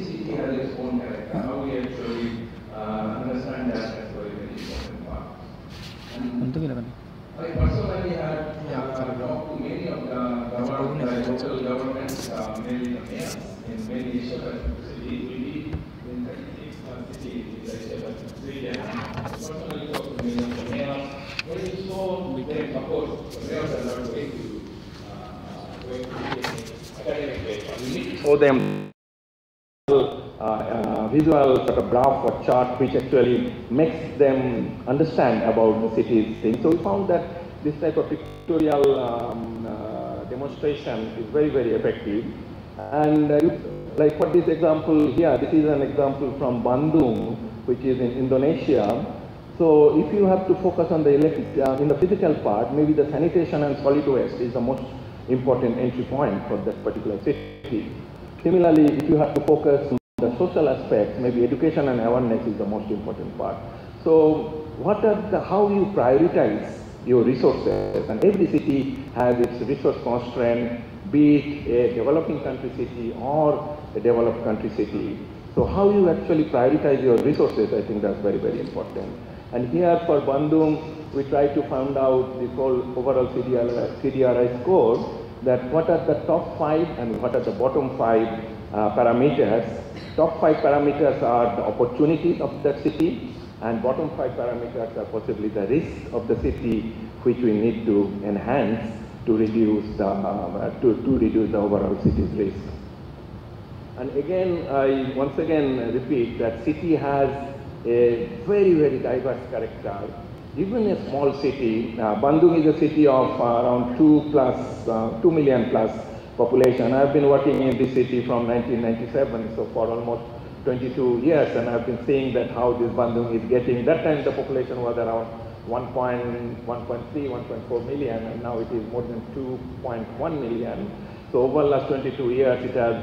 city has its own character. How we actually understand that, that's very, very important part. And I personally had talked to many of the local governments, mainly the mayors in many Asia-Pacific cities. We live in 36 cities in the Asia-Pacific region. I personally talked to many of the mayors. Very soon, we take support. The mayors are not going to academic data. We need to show them visual sort of graph or chart which actually makes them understand about the city's thing. So we found that this type of pictorial demonstration is very, very effective. And like for this example here, this is an example from Bandung, which is in Indonesia. So if you have to focus on the in the physical part, maybe the sanitation and solid waste is the most important entry point for that particular city. Similarly, if you have to focus on the social aspects, maybe education and awareness is the most important part. So how you prioritize your resources? And every city has its resource constraint, be it a developing country city or a developed country city. So how you actually prioritize your resources, I think that's very, very important. And here for Bandung, we try to find out this whole overall CDRI score, that what are the top 5 and what are the bottom 5 parameters. Top 5 parameters are the opportunities of that city, and bottom 5 parameters are possibly the risks of the city, which we need to enhance to reduce the overall city's risk. And again, I once again repeat that city has a very, very diverse character. Even a small city, Bandung is a city of around 2 million plus population. I've been working in this city from 1997, so for almost 22 years, and I've been seeing that how this Bandung is getting. That time the population was around 1.3, 1.4 million, and now it is more than 2.1 million. So over the last 22 years, it has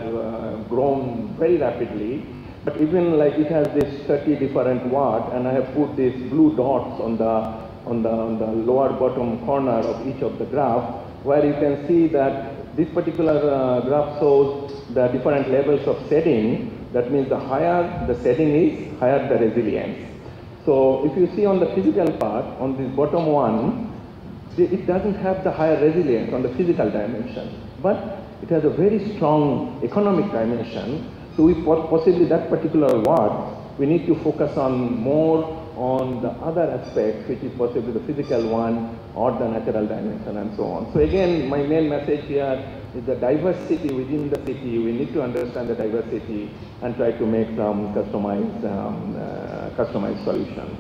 grown very rapidly. But even like it has this 30 different wards, and I have put these blue dots on the lower bottom corner of each of the graph, where you can see that this particular graph shows the different levels of setting. That means the higher the setting is, higher the resilience. So if you see on the physical part, on this bottom one, it doesn't have the higher resilience on the physical dimension, but it has a very strong economic dimension. So we possibly that particular ward, we need to focus on more on the other aspects, which is possibly the physical one or the natural dimension and so on. So again, my main message here is the diversity within the city. We need to understand the diversity and try to make some customized solution.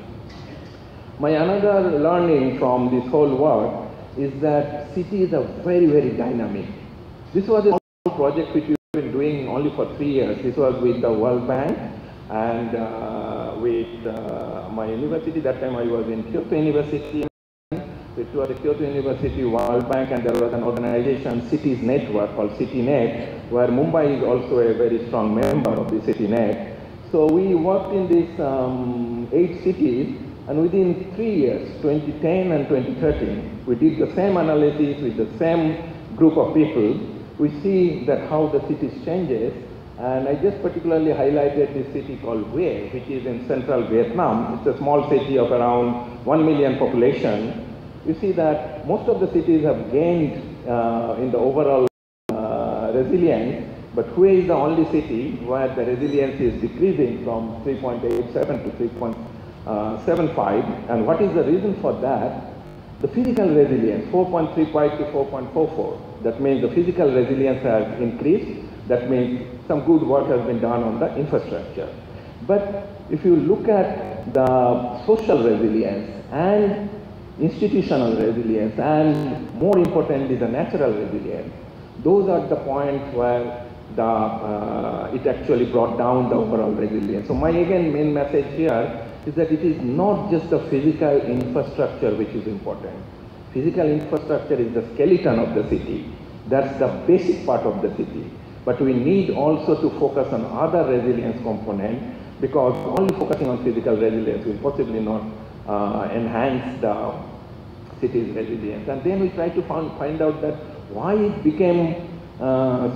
My another learning from this whole work is that cities are very, very dynamic. This was a project which we've been doing only for 3 years. This was with the World Bank and with my university. That time I was in Kyoto University, which was the Kyoto University World Bank, and there was an organization, Cities Network, called CityNet, where Mumbai is also a very strong member of the CityNet. So we worked in these 8 cities, and within 3 years, 2010 and 2013, we did the same analysis with the same group of people. We see that how the cities changes, and I just particularly highlighted this city called Hue, which is in central Vietnam. It's a small city of around 1 million population. You see that most of the cities have gained in the overall resilience, but Hue is the only city where the resilience is decreasing from 3.87 to 3.75. And what is the reason for that? The physical resilience, 4.35 to 4.44. That means the physical resilience has increased. That means some good work has been done on the infrastructure. But if you look at the social resilience and institutional resilience, and more importantly the natural resilience, those are the points where it actually brought down the overall resilience. So my again main message here is that it is not just the physical infrastructure which is important. Physical infrastructure is the skeleton of the city. That's the basic part of the city. But we need also to focus on other resilience components, because only focusing on physical resilience will possibly not enhance the city's resilience. And then we try to find out that why it became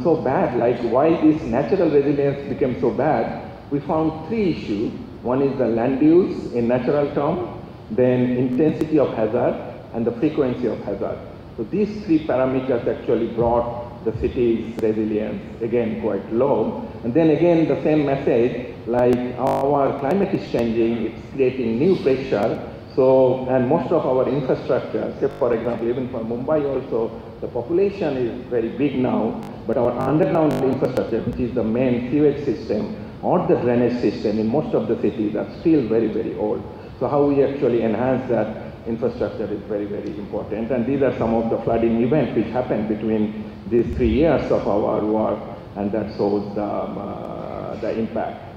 so bad, like why this natural resilience became so bad, we found three issues. One is the land use in natural term, then intensity of hazard, and the frequency of hazard. So these three parameters actually brought the city's resilience again quite low. And then again the same message, like our climate is changing, it's creating new pressure. So, and most of our infrastructure, say for example, even for Mumbai also, the population is very big now, but our underground infrastructure, which is the main sewage system or the drainage system in most of the cities, are still very, very old. So how we actually enhance that infrastructure is very, very important. And these are some of the flooding events which happened between these 3 years of our work, and that shows the impact.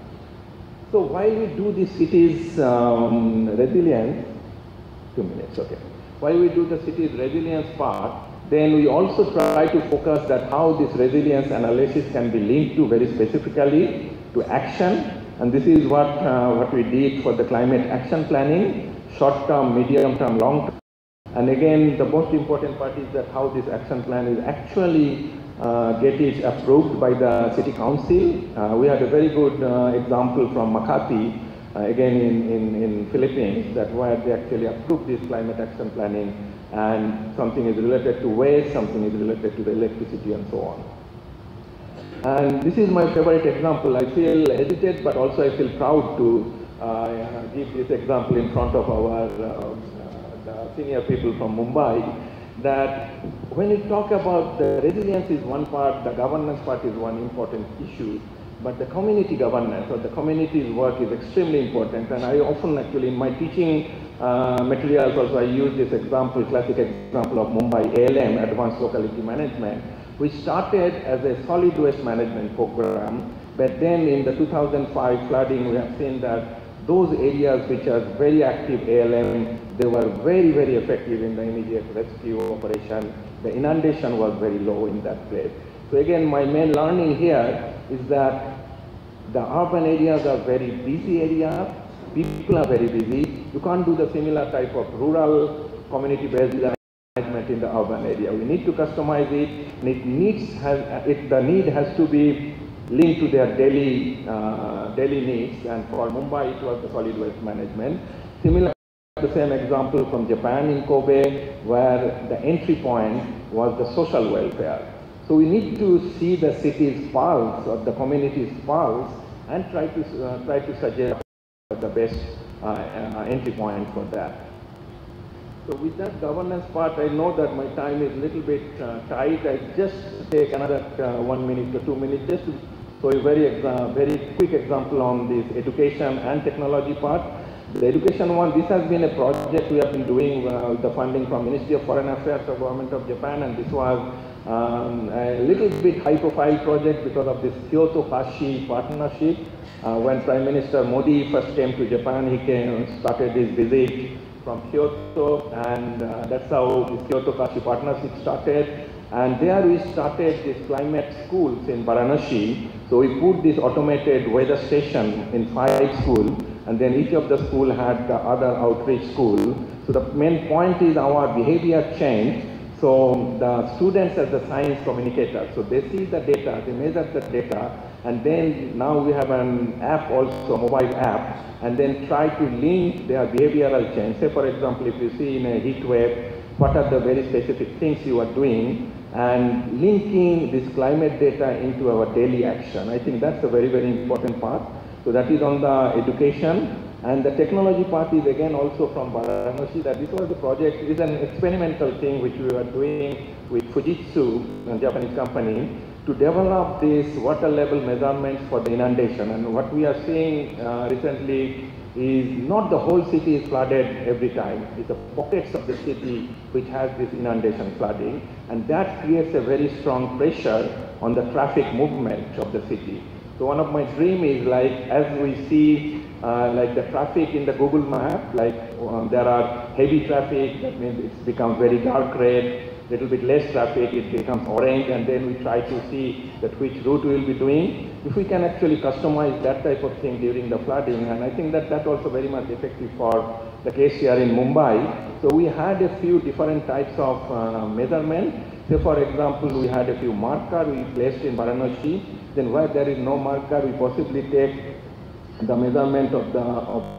So while we do the city's resilience, 2 minutes, okay. While we do the city's resilience part, then we also try to focus that how this resilience analysis can be linked to very specifically to action. And this is what we did for the climate action planning, short-term, medium-term, long-term. And again, the most important part is that how this action plan is actually get it approved by the city council. We had a very good example from Makati, again in Philippines, that where they actually approved this climate action planning, and something is related to waste, something is related to the electricity, and so on. And this is my favorite example. I feel hesitant, but also I feel proud to give this example in front of our the senior people from Mumbai, that when we talk about the resilience is one part, the governance part is one important issue, but the community governance or the community's work is extremely important. And I often actually in my teaching materials also I use this example, classic example of Mumbai ALM, Advanced Locality Management, which started as a solid waste management program, but then in the 2005 flooding we have seen that those areas which are very active ALM, they were very, very effective in the immediate rescue operation. The inundation was very low in that place. So again, my main learning here is that the urban areas are very busy areas, people are very busy. You can't do the similar type of rural community-based management in the urban area. We need to customize it, and the need has to be linked to their daily needs, and for Mumbai it was the solid waste management. Similar, the same example from Japan in Kobe, where the entry point was the social welfare. So we need to see the city's pulse or the community's pulse and try to suggest the best entry point for that. So with that governance part, I know that my time is a little bit tight. I just take another 1 minute to 2 minutes just to show a very quick example on this education and technology part. The education one, this has been a project we have been doing with the funding from Ministry of Foreign Affairs of Government of Japan, and this was a little bit high-profile project because of this Kyoto-Kashi partnership. When Prime Minister Modi first came to Japan, he started his visit from Kyoto, and that's how this Kyoto-Kashi partnership started. And there we started this climate schools in Varanasi. So we put this automated weather station in 5 schools, and then each of the school had the other outreach school. So the main point is our behavior change. So the students as the science communicators, so they see the data, they measure the data, and then now we have an app also, mobile app, and then try to link their behavioral change. Say for example, if you see in a heat wave, what are the very specific things you are doing, and linking this climate data into our daily action. I think that's a very, very important part. So that is on the education. And the technology part is again also from Varanasi, that this was the project, is an experimental thing which we were doing with Fujitsu, a Japanese company, to develop this water level measurements for the inundation. And what we are seeing recently is not the whole city is flooded every time. It's the pockets of the city which has this inundation flooding, and that creates a very strong pressure on the traffic movement of the city. So one of my dream is like, as we see like the traffic in the Google map, like there are heavy traffic, that means it's become very dark red, little bit less traffic, it becomes orange, and then we try to see that which route we will be doing. If we can actually customize that type of thing during the flooding, and I think that also very much effective for the case here in Mumbai. So we had a few different types of measurement, Say for example, we had a few markers we placed in Varanasi, then where there is no marker, we possibly take the measurement of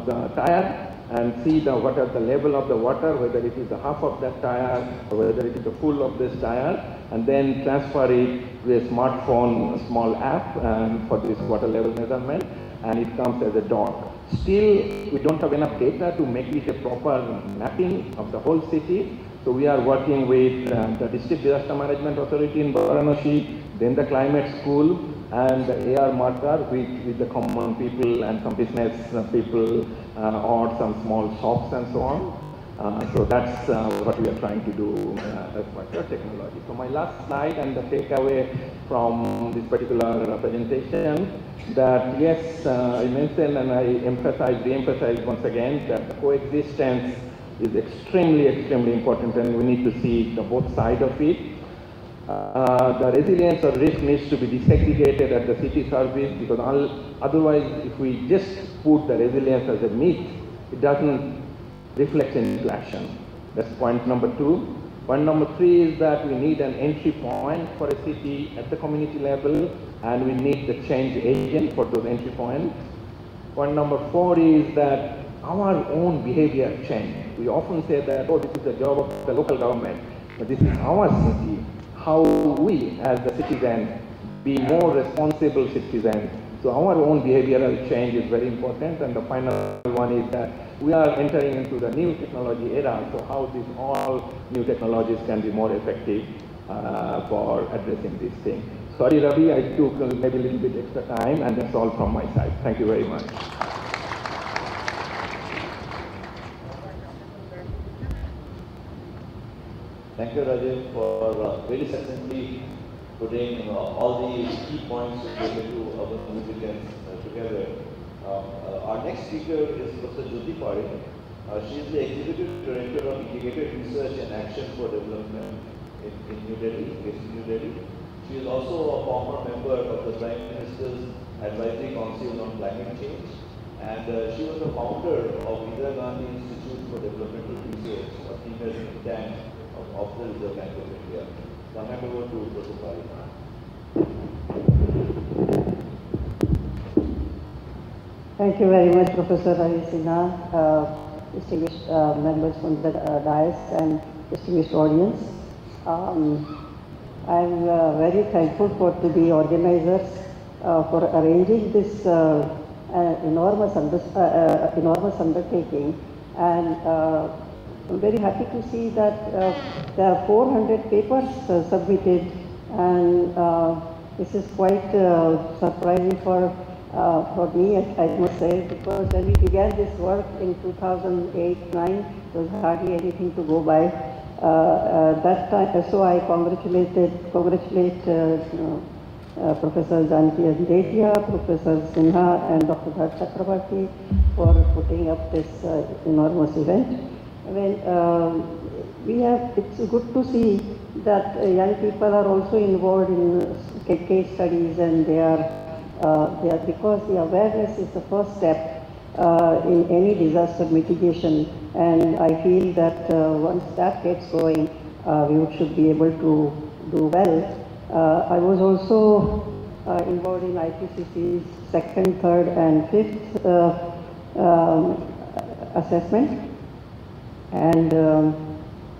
the tire and see what is the level of the water, whether it is the half of that tire or whether it is the full of this tire, and then transfer it to a smartphone small app for this water level measurement, and it comes as a dot. Still, we don't have enough data to make it a proper mapping of the whole city. So we are working with the District Disaster Management Authority in Varanasi, then the Climate School, and the AR marker with the common people and some business people or some small shops and so on. So that's what we are trying to do as part of technology. So my last slide and the takeaway from this particular presentation, that yes, I mentioned and I re-emphasize once again that the coexistence is extremely important, and we need to see the both sides of it. The resilience or risk needs to be desegregated at the city service, because otherwise if we just put the resilience as a myth, it doesn't reflect into action. That's point number 2. Point number 3 is that we need an entry point for a city at the community level, and we need the change agent for those entry points. Point number 4 is that our own behavior change. We often say that, oh, this is the job of the local government, but this is our city. How we as the citizens be more responsible citizens. So our own behavioral change is very important. And the final one is that we are entering into the new technology era. So how these all new technologies can be more effective for addressing this thing. Sorry, Ravi, I took maybe a little bit extra time, and that's all from my side. Thank you very much. Thank you, Rajiv, for very successfully putting all the key points related to urban resilience together. Our next speaker is Professor Jyoti Parekh. She is the Executive Director of Integrated Research and Action for Development in New Delhi, based in New Delhi. She is also a former member of the Prime Minister's Advisory Council on Climate Change, and she was the founder of Indira Gandhi Institute for Developmental Research, a female think tank of the Reserve Bank of India. So I hand over to Professor Parekh. Thank you very much, Professor Ravi Sinha, distinguished members from the dais and distinguished audience. I'm very thankful to the organizers for arranging this enormous undertaking, and I'm very happy to see that there are 400 papers submitted, and this is quite surprising for me, I must say, because when we began this work in 2008-9, there was hardly anything to go by. That time, so I congratulate Professor Janki Aditya, Professor Sinha, and Dr. Bharat Chakrabarti for putting up this enormous event. It's good to see that young people are also involved in case studies, and they are because the awareness is the first step in any disaster mitigation, and I feel that once that gets going, we should be able to do well. I was also involved in IPCC's 2nd, 3rd, and 5th assessment. And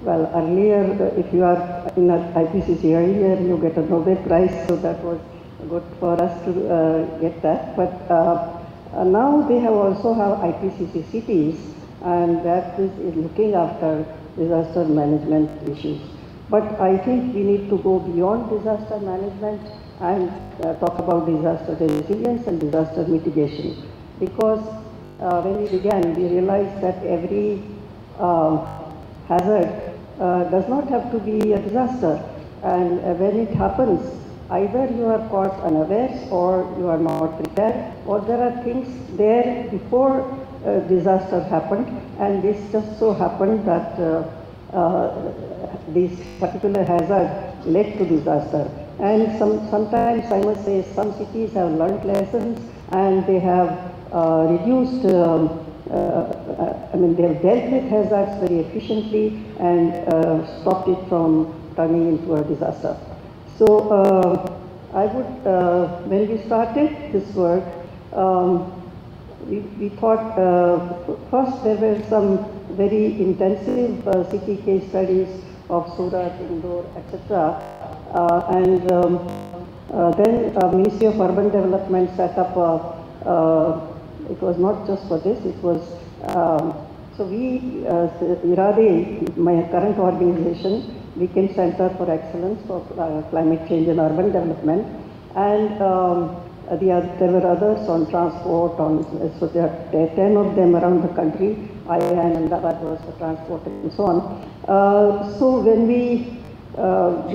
well, earlier, if you are in an IPCC earlier, you get a Nobel Prize, so that was good for us to get that. But now they also have IPCC cities, and that is looking after disaster management issues. But I think we need to go beyond disaster management and talk about disaster resilience and disaster mitigation. Because when we began, we realized that every hazard does not have to be a disaster, and when it happens, either you are caught unawares or you are not prepared, or there are things there before disaster happened, and this just so happened that this particular hazard led to disaster. And sometimes I must say some cities have learned lessons, and they have reduced they have dealt with hazards very efficiently and stopped it from turning into a disaster. So I would, when we started this work, we thought first there were some very intensive city case studies of Surat, Indore, etc. Then Ministry of Urban Development set up it was not just for this, it was, so we, IRADE, my current organization, became Center for Excellence for Climate Change and Urban Development. And there were others on transport, so there are 10 of them around the country. I and Ahmedabad was for transport and so on. So when we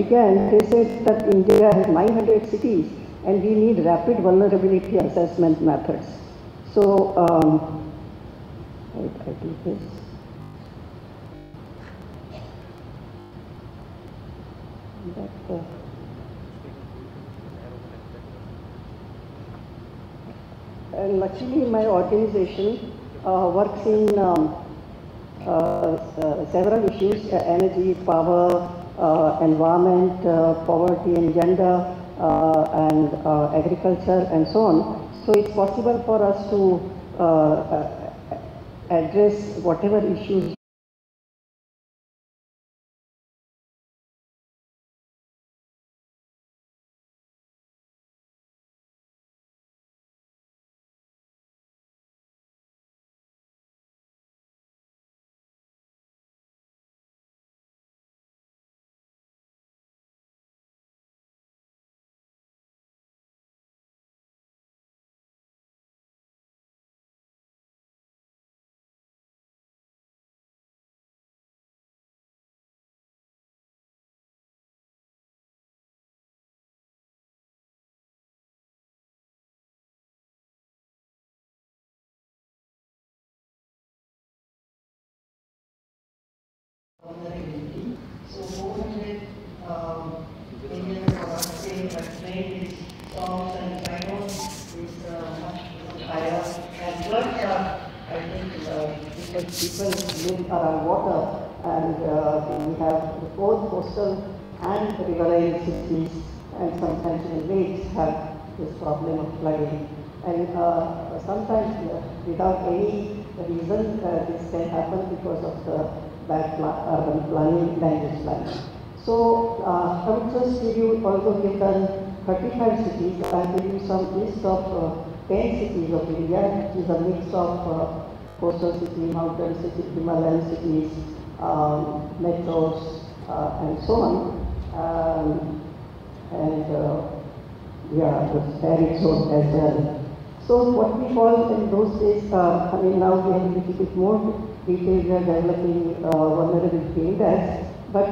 began, they said that India has 900 cities and we need rapid vulnerability assessment methods. So I do this. And luckily my organization works in several issues, energy, power, environment, poverty and gender, and agriculture and so on. So it's possible for us to address whatever issues vulnerability. So 400 Indians are saying that trade is songs and cycles is much higher. And floods are, I think, because people live around water, and we have the both coastal and riverine cities, and sometimes the lakes have this problem of flooding. And sometimes without any reason this can happen because of the bad urban planning, land use planning. So I would just give you, although we've done 35 cities, I'll give you some list of 10 cities of India, which is a mix of coastal cities, mountain cities, Himalayan cities, metros, and so on. Yeah, the arid zone as well. So what we call in those days, I mean now we have a little bit more detail, we are developing vulnerability index, but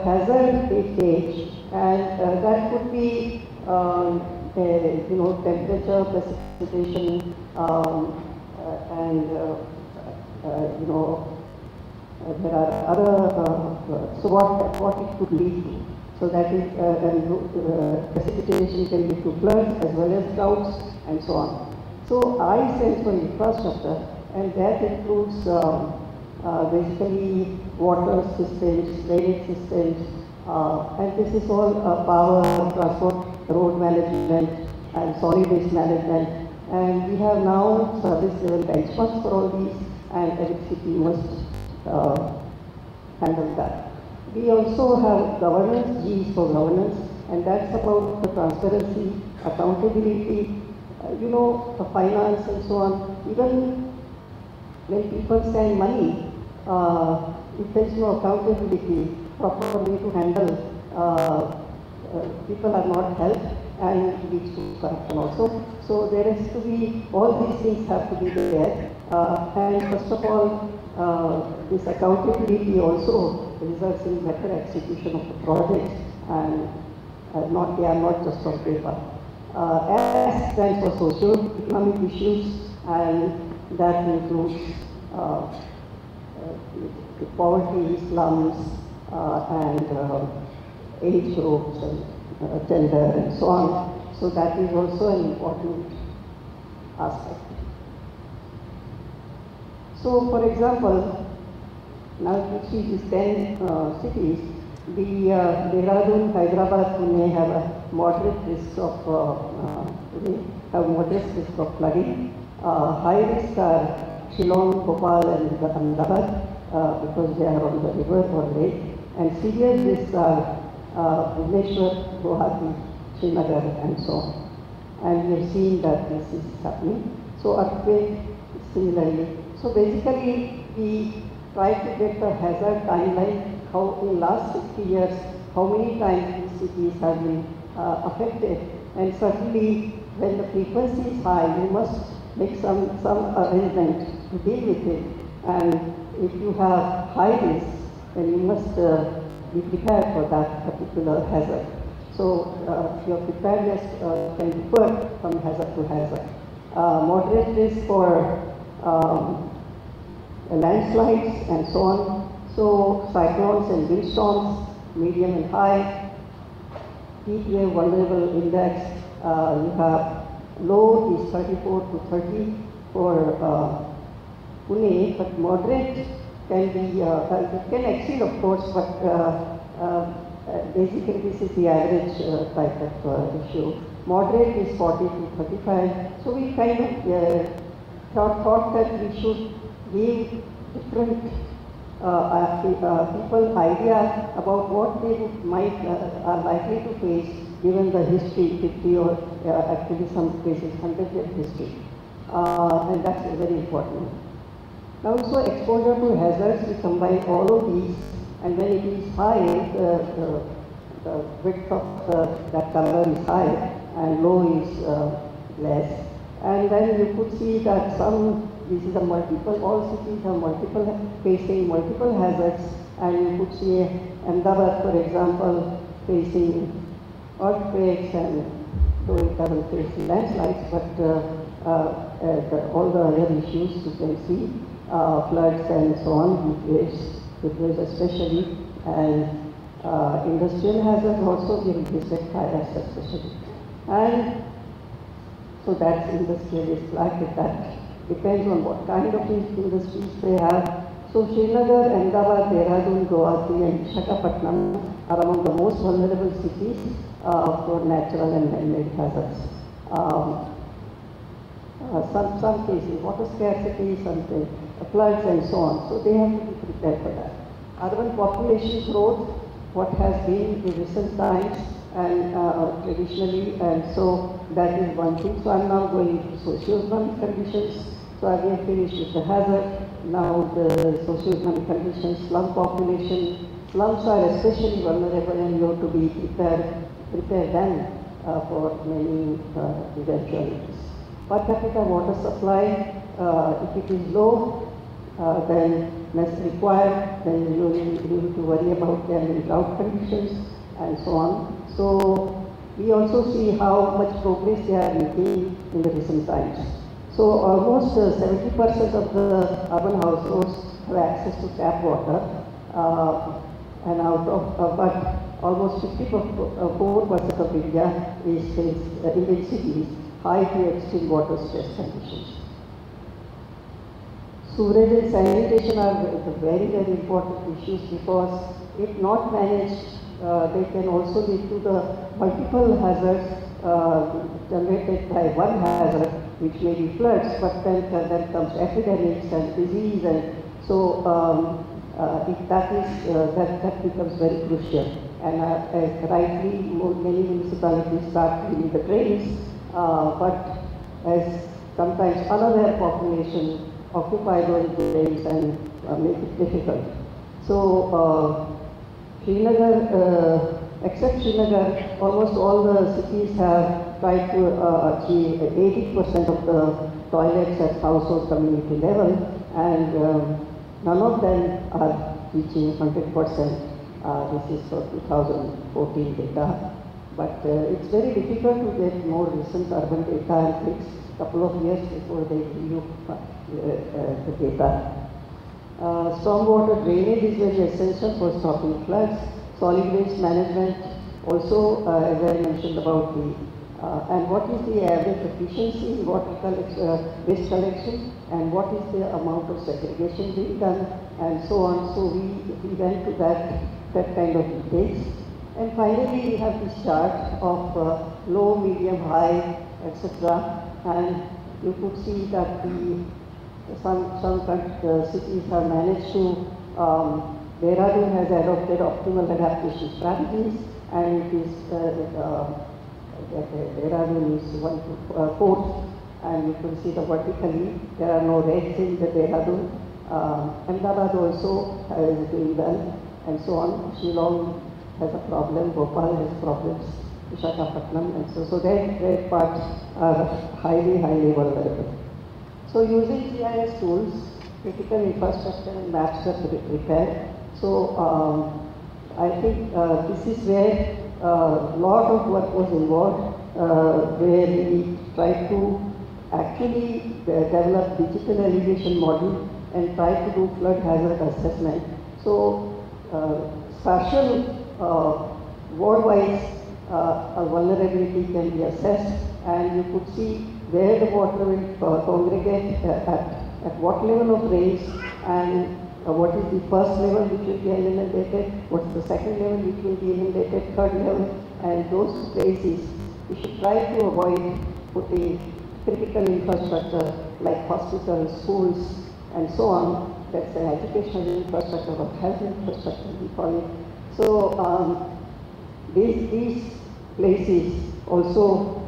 hazard age, and that could be temperature, precipitation, and there are other, so what it could lead to. So that is, precipitation can lead to floods as well as droughts and so on. So I sent for infrastructure, and that includes basically water systems, drainage systems, and this is all power, transport, road management, and solid waste management. And we have now service level benchmarks for all these, and every city must handle that. We also have governance, G is for governance, and that's about the transparency, accountability, finance and so on. Even when people send money, if there is no accountability, proper way to handle, people are not helped and leads to corruption also. So there has to be, all these things have to be there. And first of all, this accountability also results in better execution of the projects, and they are not just on paper. S stands for socio-economic issues, and that includes poverty, slums, and age groups, and gender, and so on. So that is also an important aspect. So, for example, now if you see these 10 cities, The Dehradun, Hyderabad, Pune have a moderate risk of flooding. High risk are Shillong, Bhopal, and Ahmedabad because they are on the river or lake. And severe risks are Bhubaneswar, Guwahati, Srinagar, and so on. And we have seen that this is happening. So earthquake similarly. So basically, we try to get the hazard timeline. How in last 60 years, how many times these cities have been affected. And certainly, when the frequency is high, you must make some arrangement to deal with it. And if you have high risk, then you must be prepared for that particular hazard. So your preparedness can differ from hazard to hazard. Moderate risk for landslides and so on. So cyclones and windstorms, medium and high. Heat wave vulnerable index, you have low is 34 to 30 for Pune, but moderate can be, it can exceed of course, but basically this is the average type of issue. Moderate is 40 to 35. So we kind of thought that we should give different people idea about what they are likely to face given the history, 50 or actually some cases 100-year history. And that's very important. Now, so exposure to hazards, we combine all of these, and when it is high, the width of that color is high and low is less. And then you could see that this is a all cities have facing multiple hazards, and you could see Ahmedabad, for example, facing earthquakes, and though it doesn't face landslides, but all the other issues you can see, floods and so on, heat waves especially, and industrial hazards also will be set higher especially. And so that's industrial is like that. Depends on what kind of industries they have. So Srinagar, Ahmedabad, Dehradun, Guwahati, and Visakhapatnam are among the most vulnerable cities for natural and man-made hazards. Some cases, water scarcity, something, floods and so on. So they have to be prepared for that. Urban population growth, what has been in recent times and traditionally, and so that is one thing. So I'm now going to socio-economic conditions. So I have finished with the hazard. Now the socio-economic conditions, slum population. Slums are especially vulnerable, and you have to be prepare them for many eventualities. Per capita water supply, if it is low, then less required, then you need to worry about them in drought conditions and so on. So we also see how much progress they are making in the recent times. So almost 70% of the urban households have access to tap water, and but almost 54% of India is in cities high to extreme water stress conditions. Sewerage and sanitation are very, very important issues because if not managed, they can also lead to the multiple hazards generated by one hazard, which may be floods, but then comes epidemics and disease, and so if that becomes very crucial. And rightly, many municipalities start cleaning the drains, but as sometimes another population occupy those drains and make it difficult. So Srinagar, except Srinagar, almost all the cities have tried to achieve 80% of the toilets at household community level, and none of them are reaching 100%. This is for 2014 data. But it's very difficult to get more recent urban data, and it takes a couple of years before they give you the data. Stormwater drainage is very essential for stopping floods. Solid waste management also, as I mentioned about the, and what is the average efficiency in water waste collection, and what is the amount of segregation being done, and so on. So we went to that that kind of details. And finally, we have this chart of low, medium, high, etc. And you could see that some cities have managed to, Dehradun has adopted optimal adaptation strategies, and it is, Dehradun is 1 to 4, and you can see the vertically, there are no reds in the Dehradun. Ahmedabad also is doing well, and so on. Shillong has a problem, Bhopal has problems, Visakhapatnam, and so their red parts are highly vulnerable. So using GIS tools, critical infrastructure and maps are prepared. So I think this is where a lot of work was involved, where we tried to actually develop digital elevation model and try to do flood hazard assessment. So spatial ward-wise vulnerability can be assessed, and you could see where the water will congregate at what level of rains, and what is the first level which will be inundated, what's the second level which will be inundated, third level, and those places we should try to avoid putting critical infrastructure like hospitals, schools, and so on. That's an educational infrastructure or health infrastructure, we call it. So these places also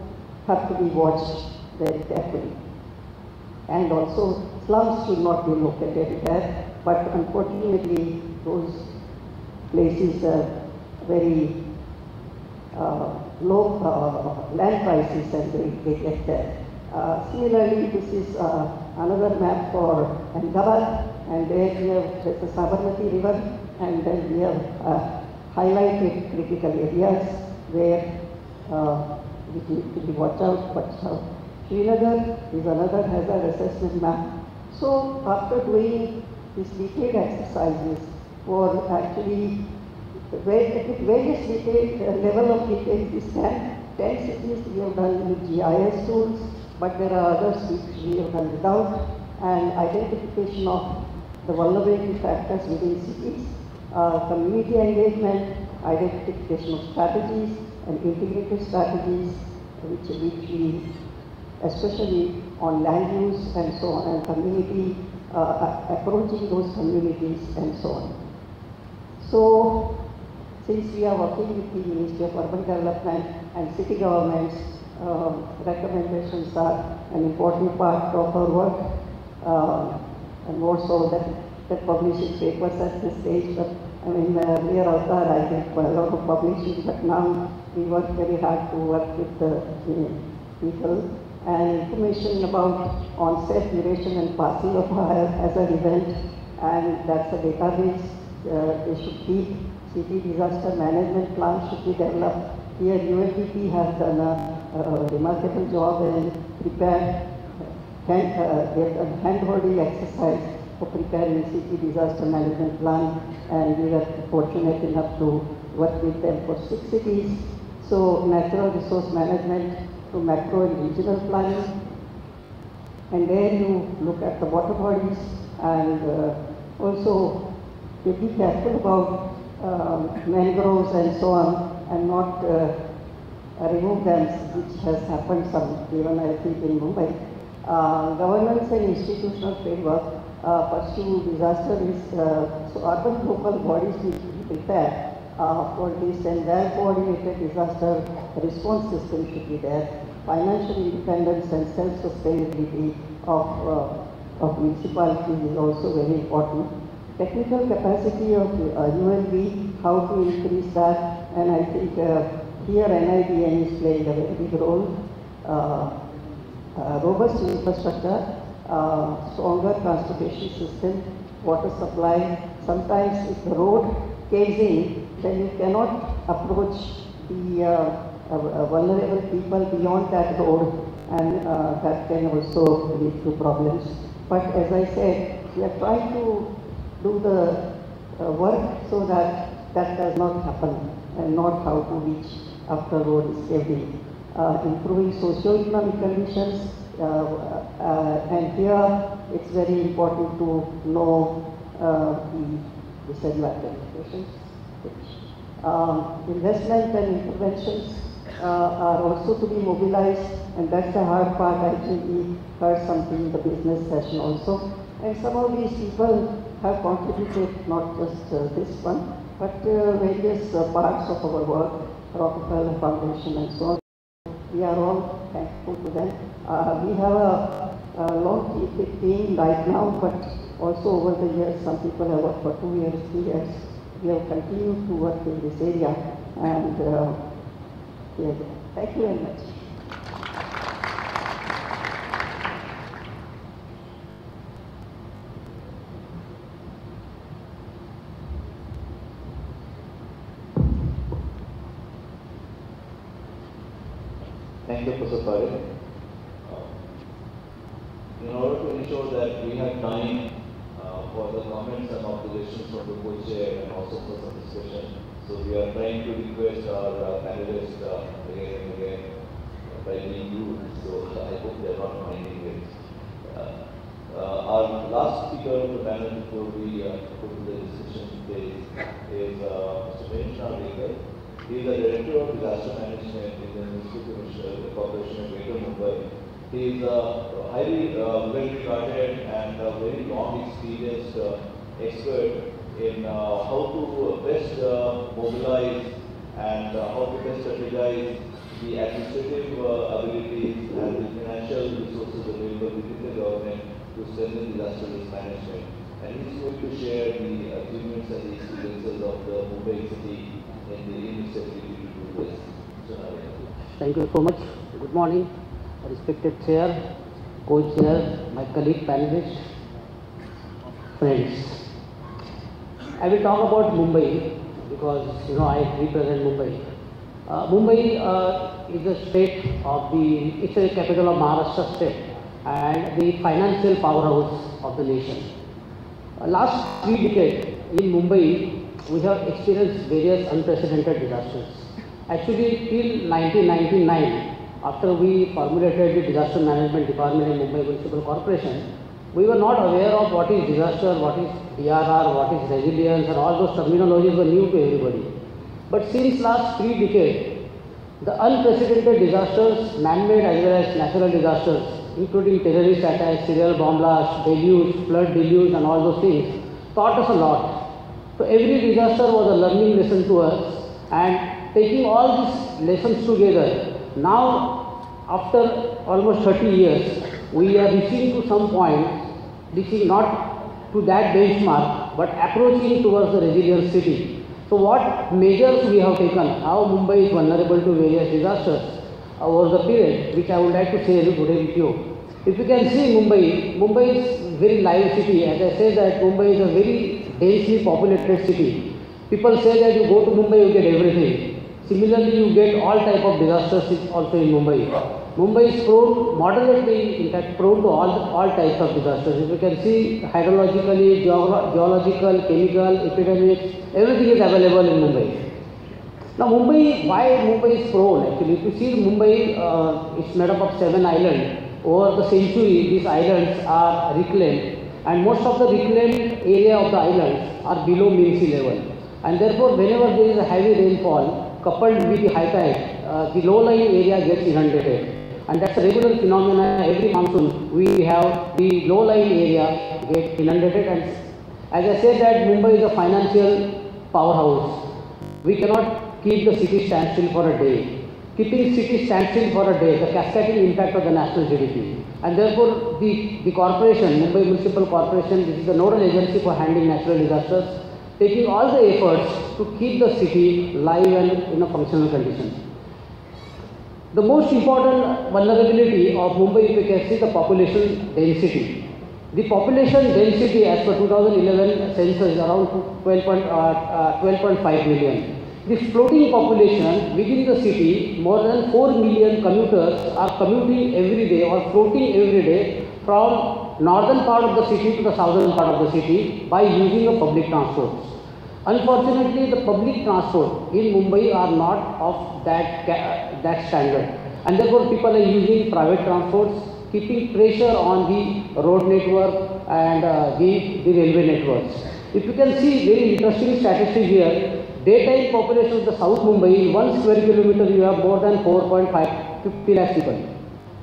have to be watched very carefully. And also slums should not be located there, but unfortunately those places are very low land prices, and they get there. Similarly, this is another map for Ahmedabad, and there we have the Sabarmati River, and then we have highlighted critical areas where we need to watch out. But Srinagar is another hazard assessment map. So after doing these detailed exercises for actually various detailed level of detail, these 10 cities we have done with GIS tools, but there are others which we have done without, and identification of the vulnerability factors within cities, community engagement, identification of strategies and integrated strategies, which we, especially on land use and so on, and community, approaching those communities and so on. So, since we are working with the Ministry of Urban Development and city governments, recommendations are an important part of our work, and more so that publishing papers at this stage. But I mean, earlier also I did a lot of publishing, but now we work very hard to work with the people. And information about onset, duration, and passing of a hazard event, and that's a database they should keep. City disaster management plan should be developed. Here UNDP has done a remarkable job and prepared a hand-holding exercise for preparing city disaster management plan, and we were fortunate enough to work with them for 6 cities. So natural resource management to macro and regional planning, and there you look at the water bodies, and also you be careful about mangroves and so on, and not remove them, which has happened even I think in Mumbai. Governance and institutional framework pursue disaster risk, so urban local bodies need to be prepared for this, and their coordinated disaster response system should be there. Financial independence and self-sustainability of municipalities is also very important. Technical capacity of UNB, how to increase that, and I think here NIDN is playing a very big role. Robust infrastructure, stronger transportation system, water supply. Sometimes if the road caves in, then you cannot approach the vulnerable people beyond that road, and that can also lead to problems. But as I said, we are trying to do the work so that that does not happen, and not how to reach after road is caved in. Improving socio-economic conditions, and here it's very important to know the disadvantages. Investment and interventions are also to be mobilized, and that's the hard part. Actually, we heard something in the business session also. And some of these people have contributed not just this one, but various parts of our work, Rockefeller Foundation and so on. We are all thankful to them. We have a long team right now, but also over the years, some people have worked for 2 years, 3 years. We have continued to work in this area, and yes, thank you very much. Thank you, Professor Parekh. In order to ensure that we have time for the comments and observations from the co-chair and also for some discussion, so we are trying to request our panelists again and again by being rude, so I hope they are not minding it. Our last speaker of the panel before we go to the discussion stage is Mr. Venkat. He is the Director of Disaster Management in the Municipal Corporation of Greater Mumbai. He is a highly well-regarded and very long experienced expert in how to best mobilize and how to best strategize the administrative abilities and the financial resources available within the government to strengthen disaster risk management. And he is going to share the achievements and the experiences of the Mumbai city in the initiative to do this. Thank you so much. Good morning, respected chair, co-chair, my colleague panelists, friends. I will talk about Mumbai because I represent Mumbai. Mumbai is a state of it's a capital of Maharashtra state and the financial powerhouse of the nation. Last 3 decades in Mumbai, we have experienced various unprecedented disasters. Actually, till 1999, after we formulated the disaster management department in Mumbai Municipal Corporation, we were not aware of what is disaster, what is DRR, what is resilience, and all those terminologies were new to everybody. But since last 3 decades, the unprecedented disasters, man-made as well as natural disasters, including terrorist attacks, serial bomb blasts, deluge, flood deluge, and all those things, taught us a lot. So every disaster was a learning lesson to us, and taking all these lessons together, now after almost 30 years, we are reaching to some point, reaching not to that benchmark, but approaching towards the resilient city. So what measures we have taken, how Mumbai is vulnerable to various disasters over the period, which I would like to share today with you. If you can see Mumbai is a very live city. As I said that Mumbai is a very densely populated city. People say that you go to Mumbai, you get everything. Similarly, you get all type of disasters also in Mumbai. Mumbai is prone, moderately, in fact, prone to all types of disasters. If you can see, hydrologically, geological, chemical, epidemics, everything is available in Mumbai. Now, why Mumbai is prone? Actually, if you see Mumbai, it's made up of 7 islands. Over the century, these islands are reclaimed, and most of the reclaimed area of the islands are below mean sea level. And therefore, whenever there is a heavy rainfall, coupled with the high tide, the low-lying area gets inundated. And that's a regular phenomenon. Every monsoon, we have the low-lying area get inundated. And as I said that Mumbai is a financial powerhouse. We cannot keep the city standstill for a day. Keeping city standstill for a day, the cascading impact of the national GDP. And therefore, the corporation, Mumbai Municipal Corporation, this is the nodal agency for handling natural disasters, taking all the efforts to keep the city live and in a functional condition. The most important vulnerability of Mumbai, if you can see, the population density. The population density as per 2011 census is around 12.5 million. The floating population within the city, more than 4 million commuters are commuting every day or floating every day from northern part of the city to the southern part of the city by using a public transport. Unfortunately, the public transport in Mumbai are not of that standard, and therefore people are using private transports, keeping pressure on the road network and the railway networks. If you can see, very interesting statistic here, daytime population of the South Mumbai, 1 square kilometer you have more than 4.50 lakh people,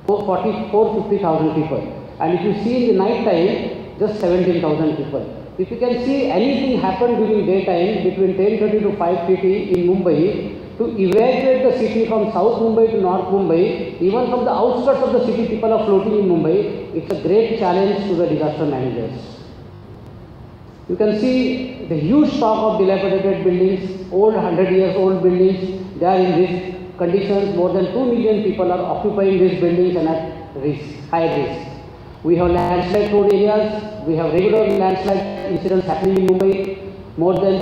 450,000 people. And if you see in the night time, just 17,000 people. If you can see anything happen during daytime between 10:30 to 5:30 in Mumbai, to evacuate the city from South Mumbai to North Mumbai, even from the outskirts of the city, people are floating in Mumbai. It's a great challenge to the disaster managers. You can see the huge stock of dilapidated buildings, old 100 years old buildings. They are in these conditions. More than 2 million people are occupying these buildings and at risk, high risk. We have landslide prone areas. We have regular landslide incidents happening in Mumbai. More than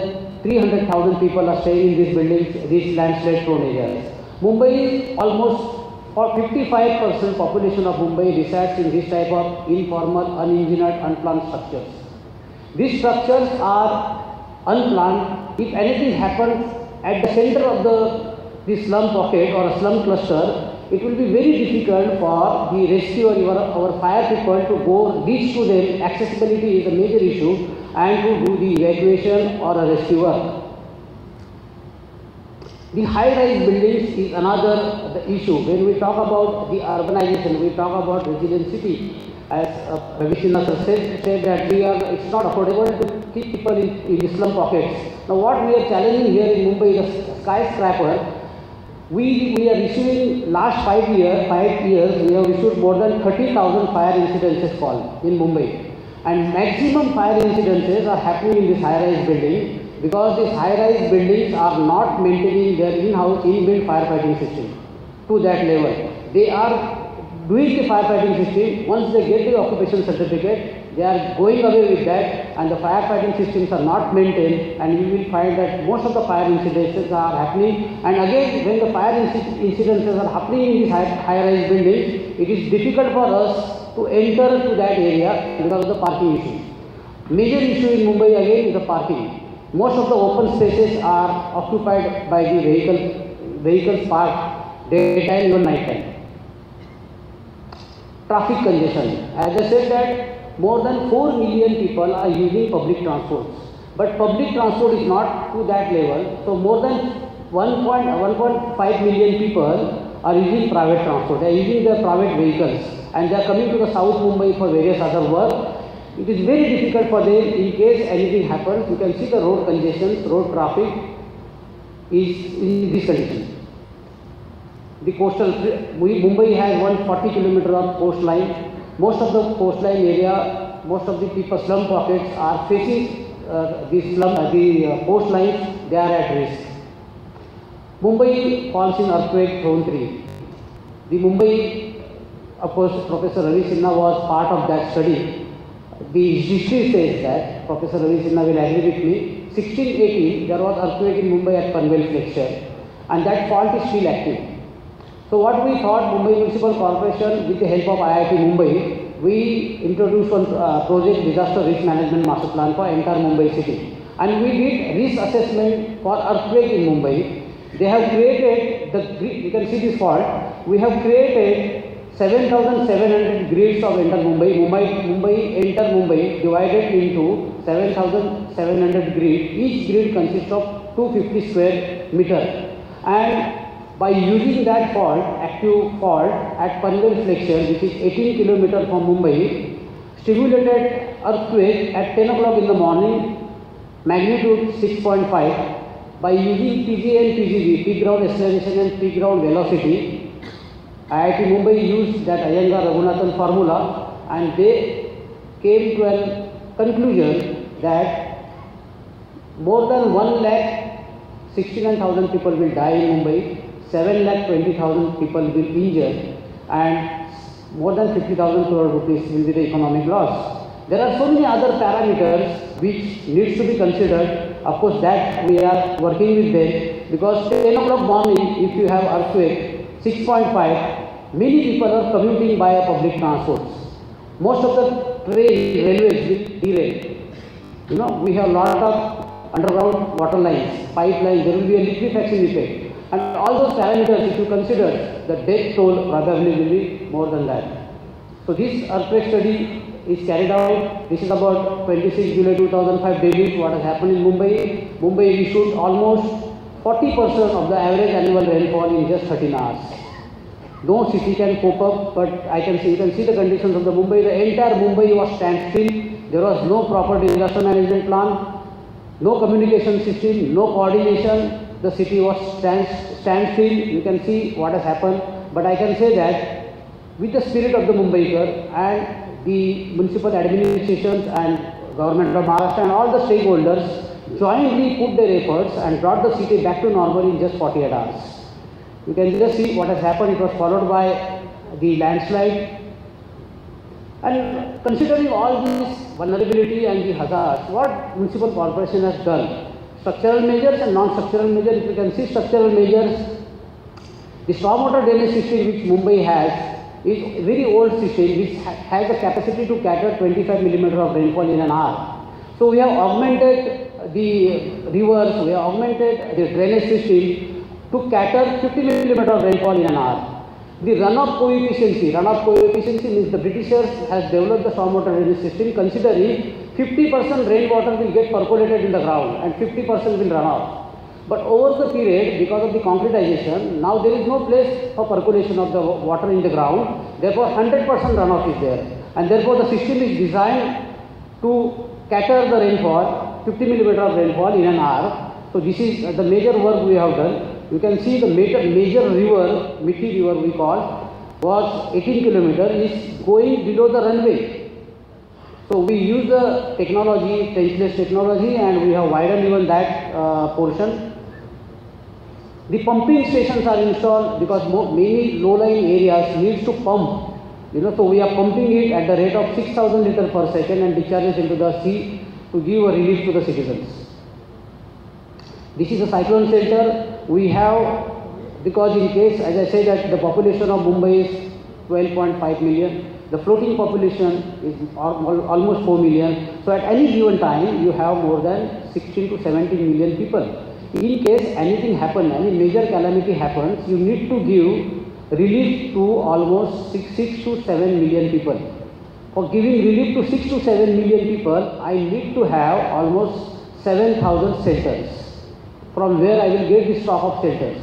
300,000 people are staying in these buildings, these landslide prone areas. Mumbai, almost 55% population of Mumbai resides in this type of informal, unengineered, unplanned structures. These structures are unplanned. If anything happens at the center of the slum pocket or a slum cluster, it will be very difficult for the rescue or our fire people to go reach to them. Accessibility is a major issue, and to do the evacuation or a rescue work. The high-rise buildings is another issue. When we talk about the urbanization, we talk about resilient city. As Ravi said that it's not affordable to keep people in the slum pockets. Now what we are challenging here in Mumbai is a skyscraper. We are issuing last 5 years, we have issued more than 30,000 fire incidences in Mumbai. And maximum fire incidences are happening in this high-rise building because these high-rise buildings are not maintaining their in-house inbuilt firefighting system to that level. They are doing the firefighting system. Once they get the occupation certificate, they are going away with that, and the firefighting systems are not maintained, and you will find that most of the fire incidences are happening. And again, when the fire incidences are happening in these high-rise buildings, it is difficult for us to enter to that area because of the parking issue. Major issue in Mumbai again is the parking. Most of the open spaces are occupied by the vehicles parked daytime, even night time. Traffic congestion. As I said that more than 4 million people are using public transports. But public transport is not to that level. So more than 1.5 million people are using private transport. They are using their private vehicles and they are coming to the South Mumbai for various other work. It is very difficult for them in case anything happens. You can see the road congestion, road traffic is in this condition. The coastal, Mumbai has 140 kilometers of coastline. Most of the coastline area, most of the people slum pockets are facing the coastlines. They are at risk. Mumbai falls in earthquake prone 3. The Mumbai, of course, Professor Ravi Sinha was part of that study. The history says that, Professor Ravi Sinha will agree with me, 1680 there was earthquake in Mumbai at Panvel flexure, and that fault is still active. So what we thought, Mumbai Municipal Corporation, with the help of IIT Mumbai, we introduced one project, Disaster Risk Management Master Plan for entire Mumbai city. And we did risk assessment for earthquake in Mumbai. They have created, you can see this fault, we have created 7,700 grids of enter enter Mumbai divided into 7,700 grids. Each grid consists of 250 square meter. And by using that fault, active fault at Panvel flexure, which is 18 kilometers from Mumbai, stimulated earthquake at 10 o'clock in the morning, magnitude 6.5. By using PGA and PGV, peak ground acceleration and peak ground velocity, IIT Mumbai used that Iyengar Raghunathan formula, and they came to a conclusion that more than 1,69,000 people will die in Mumbai, 7,20,000 people will be injured, and more than 50,000 crore rupees will be the economic loss. There are so many other parameters which needs to be considered. Of course, that we are working with them, because 10 o'clock morning, if you have earthquake, 6.5, many people are commuting by public transports. Most of the railways will derail. You know, we have a lot of underground water lines, pipelines, there will be a liquefaction effect. And all those parameters, if you consider, the death toll probably will be more than that. So this earthquake study is carried out. This is about 26 July 2005 daily. What has happened in Mumbai? Mumbai issued almost 40% of the average annual rainfall in just 13 hours. No city can cope up, but you can see the conditions of the Mumbai. The entire Mumbai was standstill. There was no proper disaster management plan, no communication system, no coordination. The city was standstill. You can see what has happened. But I can say that with the spirit of the Mumbaiker and the municipal administrations and government of Maharashtra and all the stakeholders jointly put their efforts and brought the city back to normal in just 48 hours. You can just see what has happened. It was followed by the landslide. And considering all this vulnerability and the hazards, what municipal corporation has done? Structural measures and non-structural measures. If you can see structural measures, the stormwater drainage system which Mumbai has is a very old system which has a capacity to cater 25 millimeter of rainfall in an hour. So we have augmented the rivers, we have augmented the drainage system to cater 50 millimeter of rainfall in an hour. The runoff coefficient means the Britishers has developed the stormwater drainage system considering 50% rainwater will get percolated in the ground and 50% will run off. But over the period, because of the concretization, now there is no place for percolation of the water in the ground. Therefore, 100% runoff is there. And therefore, the system is designed to cater the rainfall, 50 millimeter of rainfall in an hour. So this is the major work we have done. You can see the major river, Mithi river we call, was 18 kilometers, is going below the runway. So we use the technology, trenchless technology, and we have widened even that portion. The pumping stations are installed because many low-lying areas needs to pump. So we are pumping it at the rate of 6,000 liters per second and discharges into the sea to give a relief to the citizens. This is a cyclone shelter. We have, because in case, as I said, that the population of Mumbai is 12.5 million. The floating population is almost 4 million. So at any given time, you have more than 16 to 17 million people. In case anything happens, any major calamity happens, you need to give relief to almost 6 to 7 million people. For giving relief to 6 to 7 million people, I need to have almost 7,000 shelters. From where I will get the stock of shelters.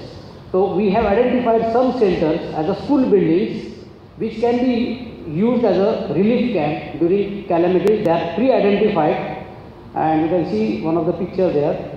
So we have identified some shelters as a school buildings which can be used as a relief camp during calamities. They are pre-identified, and you can see one of the pictures there.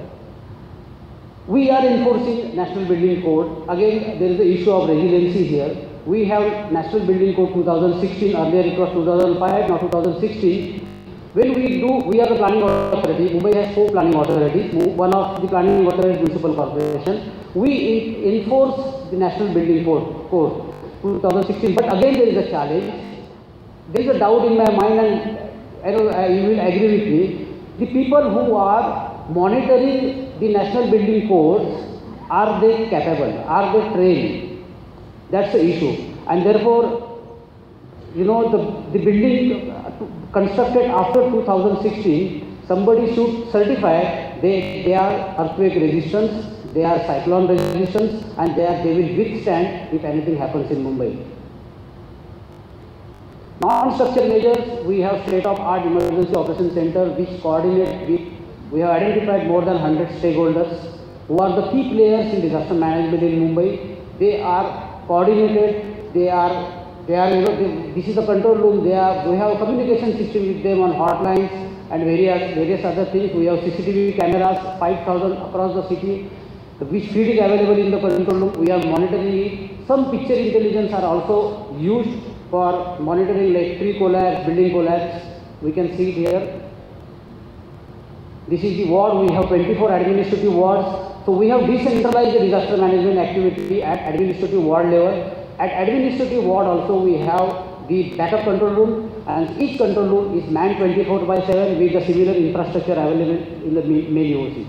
We are enforcing National Building Code. Again, there is the issue of resiliency here. We have National Building Code 2016, earlier it was 2005, now 2016. When we are the planning authority. Mumbai has 4 planning authorities. One of the planning authority is Municipal Corporation. We enforce the National Building Code 2016. But again, there is a challenge. There is a doubt in my mind, and you will agree with me. The people who are monitoring the National Building Codes, are they capable? Are they trained? That's the issue. And therefore, the building constructed after 2016, somebody should certify they are earthquake resistance, they are cyclone resistance, and they will withstand if anything happens in Mumbai. Non-structural measures, we have state-of-art emergency operation center which coordinate with. We have identified more than 100 stakeholders who are the key players in disaster management in Mumbai. They are coordinated. This is the control room. We have a communication system with them on hotlines and various other things. We have CCTV cameras, 5,000 across the city, which feed is available in the control room. We are monitoring it. Some picture intelligence are also used for monitoring like tree collapse, building collapse. We can see it here. This is the ward. We have 24 administrative wards. So we have decentralized the disaster management activity at administrative ward level. At administrative ward also we have the backup control room, and each control room is manned 24/7 with the similar infrastructure available in the main OC.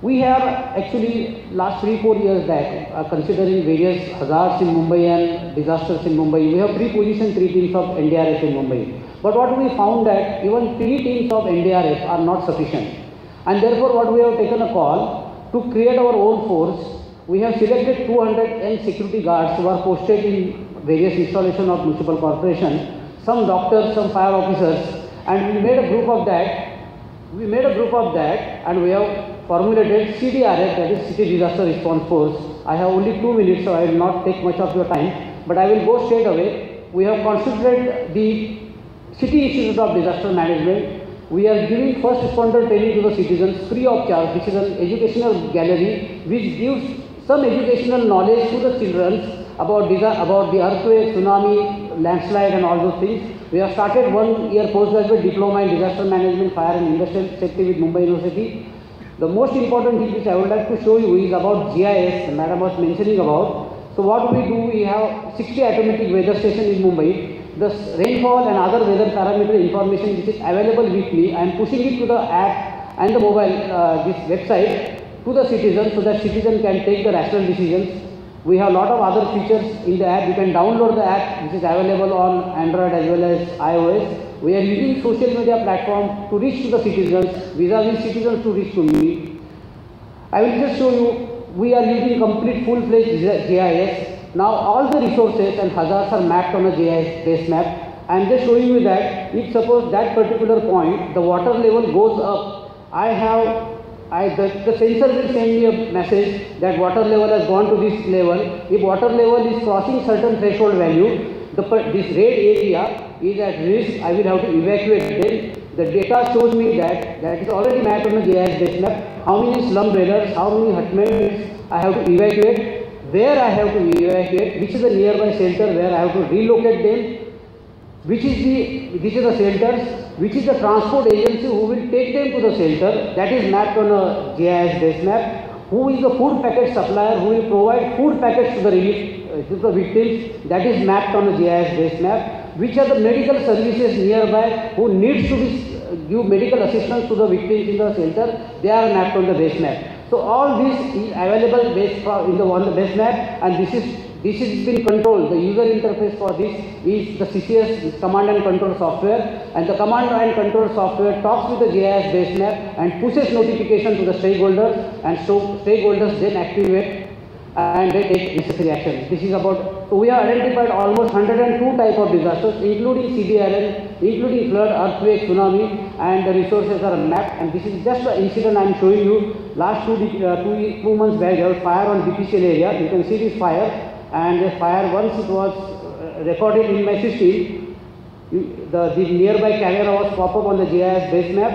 We have actually last 3-4 years back, considering various hazards in Mumbai and disasters in Mumbai, we have pre-positioned 3 teams of NDRF in Mumbai. But what we found that even 3 teams of NDRF are not sufficient. And therefore what we have taken a call to create our own force. We have selected 200 security guards who are posted in various installation of municipal corporation, some doctors, some fire officers, and we made a group of that. And we have formulated CDRF, that is City Disaster Response Force. I have only 2 minutes, so I will not take much of your time, but I will go straight away. We have constituted the City Institute of Disaster Management. We are giving first responder training to the citizens free of charge. This is an educational gallery which gives some educational knowledge to the children about the earthquake, tsunami, landslide and all those things. We have started 1 year postgraduate diploma in disaster management, fire and industrial safety with Mumbai University. The most important thing which I would like to show you is about GIS, the madam was mentioning about. So what we do, we have 60 automatic weather stations in Mumbai. The rainfall and other weather parameter information which is available weekly, I am pushing it to the app and the mobile, this website to the citizen so that citizen can take the rational decisions. We have a lot of other features in the app. You can download the app which is available on Android as well as iOS. We are using social media platform to reach to the citizens, vis-a-vis citizens to reach to me. I will just show you, we are using complete full-fledged GIS. Now all the resources and hazards are mapped on a GIS base map. I am just showing you that if suppose that particular point, the water level goes up, the sensor will send me a message that water level has gone to this level. If water level is crossing certain threshold value, this red area is at risk, I will have to evacuate them. The data shows me that is already mapped on the GIS base map. How many slum dwellers, how many hutments I have to evacuate, where I have to evacuate, which is the nearby shelter where I have to relocate them, which is the shelters, which is the transport agency who will take them to the shelter, that is mapped on a GIS base map, who is the food packet supplier who will provide food packets to the relief, to the victims, that is mapped on a GIS base map, which are the medical services nearby who needs to give medical assistance to the victims in the shelter, they are mapped on the base map. So all this is available on the base map, and this is been controlled. The user interface for this is the CCS, command and control software, and the command and control software talks with the GIS base map and pushes notification to the stakeholders, and so stakeholders then activate and they take necessary action. This is about, so we have identified almost 102 type of disasters, including CBRN, including flood, earthquake, tsunami, and the resources are mapped. And this is just an incident I am showing you. Last 2 months back, there was fire on BPCL area. You can see this fire, and the fire, once it was recorded in my system, the nearby camera was pop up on the GIS base map,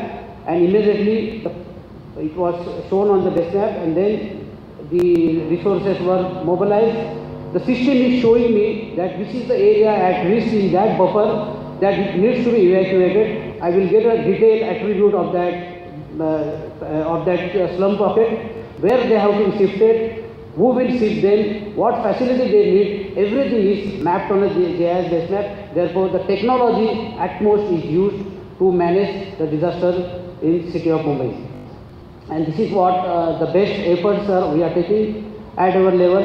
and immediately it was shown on the base map, and then the resources were mobilized. The system is showing me that which is the area at risk in that buffer that it needs to be evacuated. I will get a detailed attribute of that slum pocket, where they have to be shifted, who will shift them, what facility they need. Everything is mapped on a GIS base map. Therefore, the technology at most is used to manage the disaster in city of Mumbai. And this is what the best efforts we are taking at our level.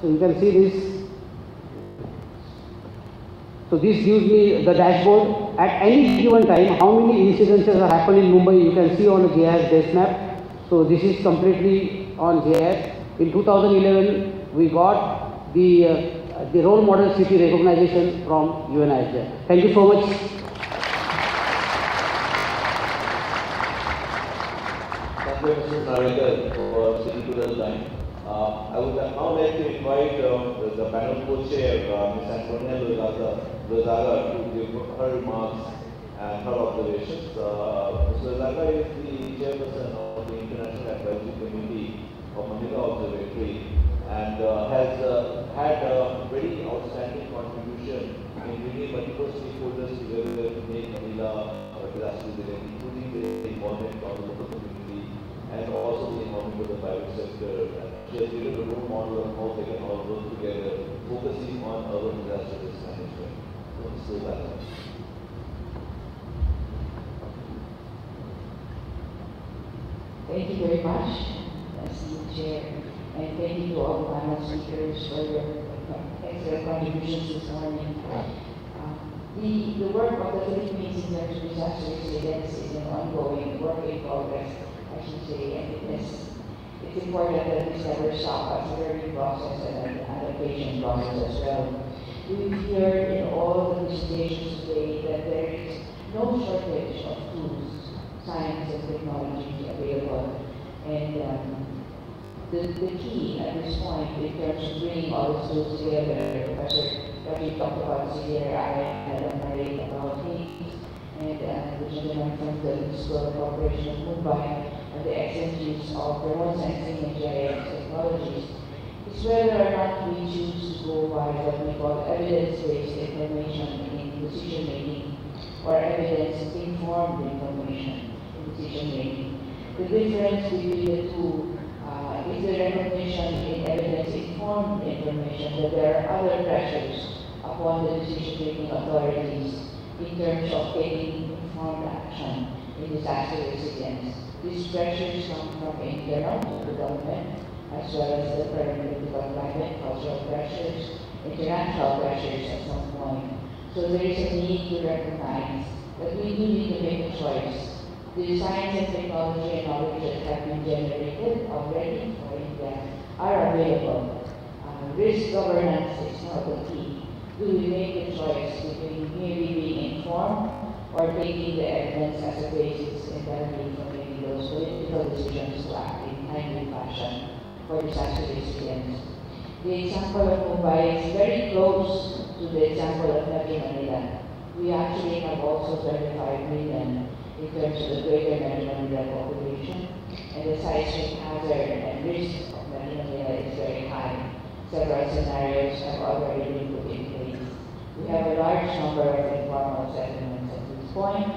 So you can see this. So this gives me the dashboard. At any given time, how many incidences are happening in Mumbai, you can see on a GIS base map. So this is completely on GIS. In 2011, we got the role model city recognition from UNISDR. Thank you so much. Thank you, Mr. Narendra, for sitting to the time. I would now like to invite the panel co-chair, Ms. Antonia Lozaga, to give her remarks and her observations. Ms. Lozaga is the chairperson of the International Advisory Committee of Manila Observatory and has had a very outstanding contribution in bringing multiple stakeholders together to make Manila disaster resilient, including the involvement of the local community and also the involvement of the private sector. She has given a role model of how they can all work together, focusing on urban disaster risk management. So that. Thank you very much, Mr. Chair, and thank you to all the panel speakers for your excellent contributions this morning. The work of the Philippines in terms of disaster resilience is an ongoing work in progress, I should say, and it's important that this never stop as a learning process and an adaptation process as well. We presentations today that there is no shortage of tools, science and technology available. And the key at this point in terms of bringing all these tools together, Professor Ravi talked about CDRI and Madam about NICS, and the gentleman from the School of Corporation of Mumbai, and the excellent use of remote sensing and GIS technologies, is whether or not we choose to go by what we call evidence-based information in decision-making, or evidence-informed information in decision-making. The difference between the two is the recognition in evidence-informed information that there are other pressures upon the decision-making authorities in terms of taking informed action in disaster resilience. These pressures come from internal to the government, as well as the political climate, cultural pressures, international pressures at some point. So there is a need to recognize that we do need to make a choice. The science and technology and knowledge that have been generated already for India are available. Risk governance is not the key. Do we make the choice between merely being informed or taking the evidence as a basis entirely for making those political decisions to act in timely fashion for disaster resilience? The example of Mumbai is very close to the example of Metro Manila. We actually have also 25 million in terms of the greater Metro Manila population, and the seismic hazard and risk of Metro Manila is very high. Several scenarios have already been put in place. We have a large number of informal settlements at this point.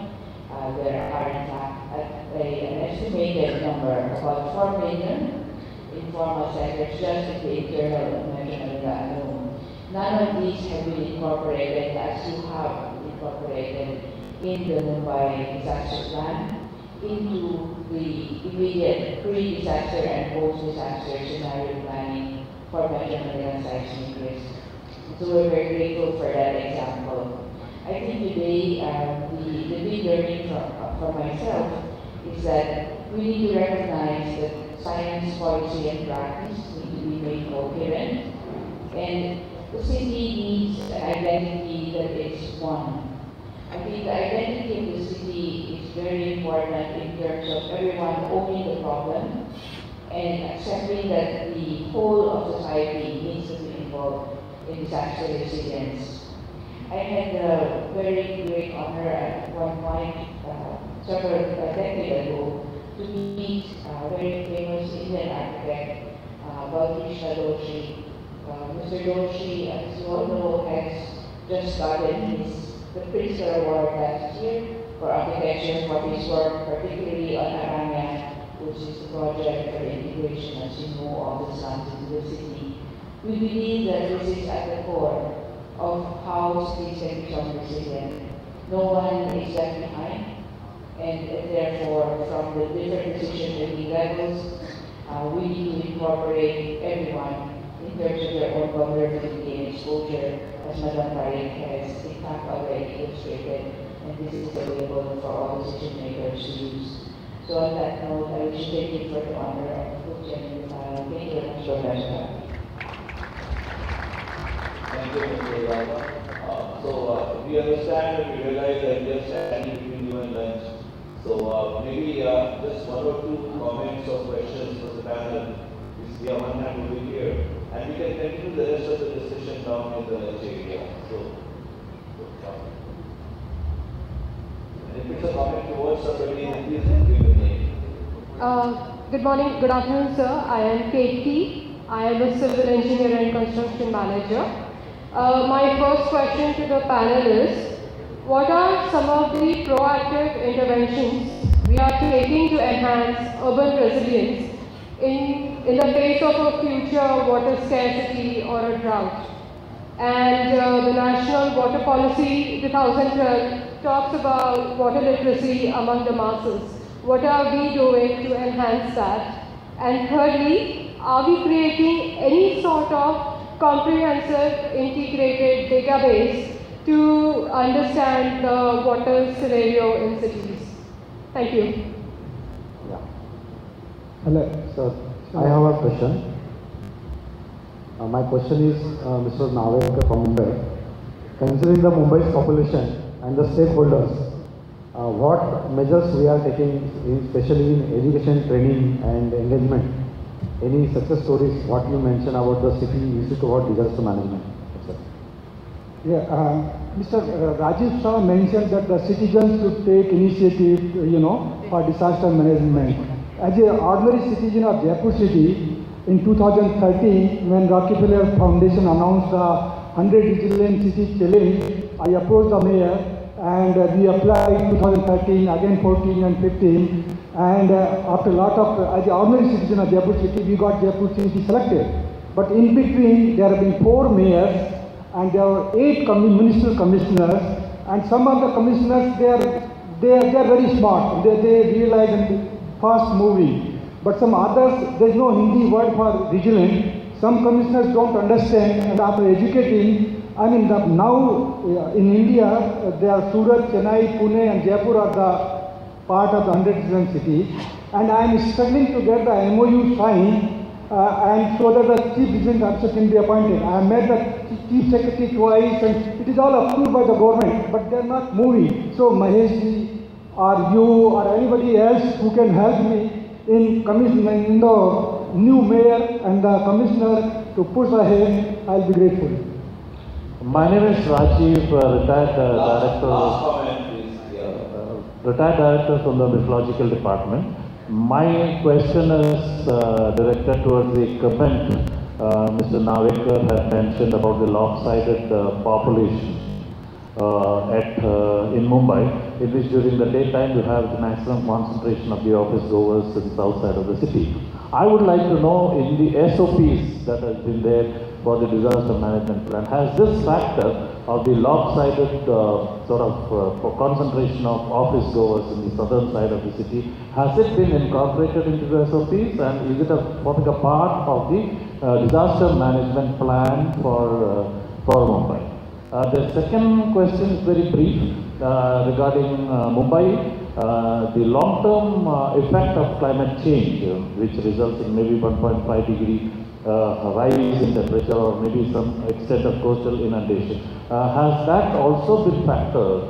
There are in fact an estimated number, about 4 million informal settlements just in the internal of Metro Manila alone. None of these have been incorporated as you have incorporated in the Mumbai disaster plan into the immediate pre-disaster and post-disaster scenario planning for Metro Manila seismic risk. So we're very grateful for that example. I think today the big learning from myself is that we need to recognize that science, policy, and practice need to be made coherent, and the city needs an identity that is one. I think the identity of the city is very important in terms of everyone owning the problem and accepting that the whole of society needs to be involved in disaster resilience. I had the very great honor at one point, several decades ago, to meet a very famous Indian architect, Balkrishna Doshi. Mr. Doshi, as you all know, has just gotten the Pritzker Award last year for architecture for his work, particularly on Aranya, which is a project for the integration, as you know, of the slums into the city. We believe that this is at the core of how cities can become resilient. No one is left behind, and therefore, from the different decision-making levels, we need to incorporate everyone in terms of their own vulnerability and exposure, as Madam Parik has in fact already illustrated, and this is available for all decision makers to use. So on that note, I wish to thank you for the honor of co-chairing the panel. Thank you very much for that. Thank you, Mr. Rama. So we understand and we realize that we are standing between you and lunch. So maybe just one or two comments or questions for the panel. We have one hand over here, and we can continue the rest of the discussion down in the lunch area. So and if it's a comment towards somebody, then please give the name. Good morning, good afternoon, sir. I am Katie. I am a civil engineer and construction manager. My first question to the panel is, what are some of the proactive interventions we are taking to enhance urban resilience in the face of a future water scarcity or a drought? And the National Water Policy 2012 talks about water literacy among the masses. What are we doing to enhance that? And thirdly, are we creating any sort of comprehensive integrated database to understand the water scenario in cities? Thank you. Yeah. Hello, sir. I have a question. My question is Mr. Navekar from Mumbai. considering the Mumbai's population and the stakeholders, what measures we are taking, especially in education, training and engagement? Any success stories, what you mentioned about the city Institute of Disaster Management, etc. Yeah, Mr. Rajiv Shah mentioned that the citizens should take initiative, for disaster management. As an ordinary citizen of Jaipur city, in 2013, when Rockefeller Foundation announced the 100 Resilient City Challenge, I approached the mayor and we applied 2013, again 14 and 15. And after a lot of, as an ordinary citizen of Jaipur city, we got Jaipur city selected. But in between, there have been 4 mayors and there are 8 municipal commissioners, and some of the commissioners, they are very smart. They realize and fast moving. But some others, there is no Hindi word for vigilant. Some commissioners don't understand, and after educating, now in India, there are Surat, Chennai, Pune and Jaipur are the part of the 100 resident city, and I am struggling to get the MOU signed, and so that the chief resident officer can be appointed. I have met the chief secretary twice, and it is all approved by the government, but they are not moving. So Mahesh ji, or you, or anybody else who can help me in commissioning the new mayor and the commissioner to push ahead, I will be grateful. My name is Rajiv, retired director. Last comment, please. Retired director from the Meteorological Department. My question is directed towards the comment Mr. Navekar had mentioned about the lopsided population in Mumbai, in which during the daytime you have the maximum concentration of the office goers in the south side of the city. I would like to know, in the SOPs that has been there for the disaster management plan, has this factor of the lopsided concentration of office goers in the southern side of the city, has it been incorporated into the SOPs, and is it forming a part of the disaster management plan for Mumbai? The second question is very brief regarding Mumbai. The long-term effect of climate change, which results in maybe 1.5 degree rise in temperature or maybe some extent of coastal inundation, has that also been factored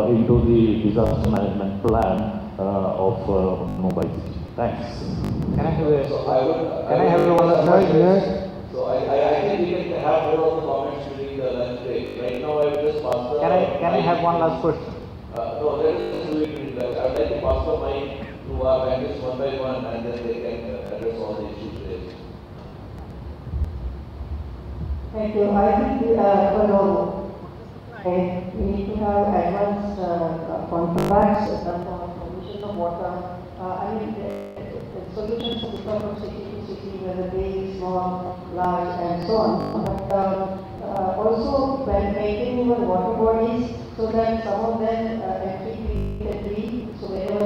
into the disaster management plan of Mumbai City? Thanks. Can I have a, Can I have one last question? Yes. So I think we can have more of the comments during the lunch break. Right now I will just pass the Can I have one last question? No, let us do it in that. I would like to pass the mic to our panelists one by one, and then they can address all the issues raised. Thank you. I think we need to have advanced contracts for provision of water. The solutions to differ from city to city, whether big, small, large, and so on. But also when maintaining your water bodies, so that some of them empty, so wherever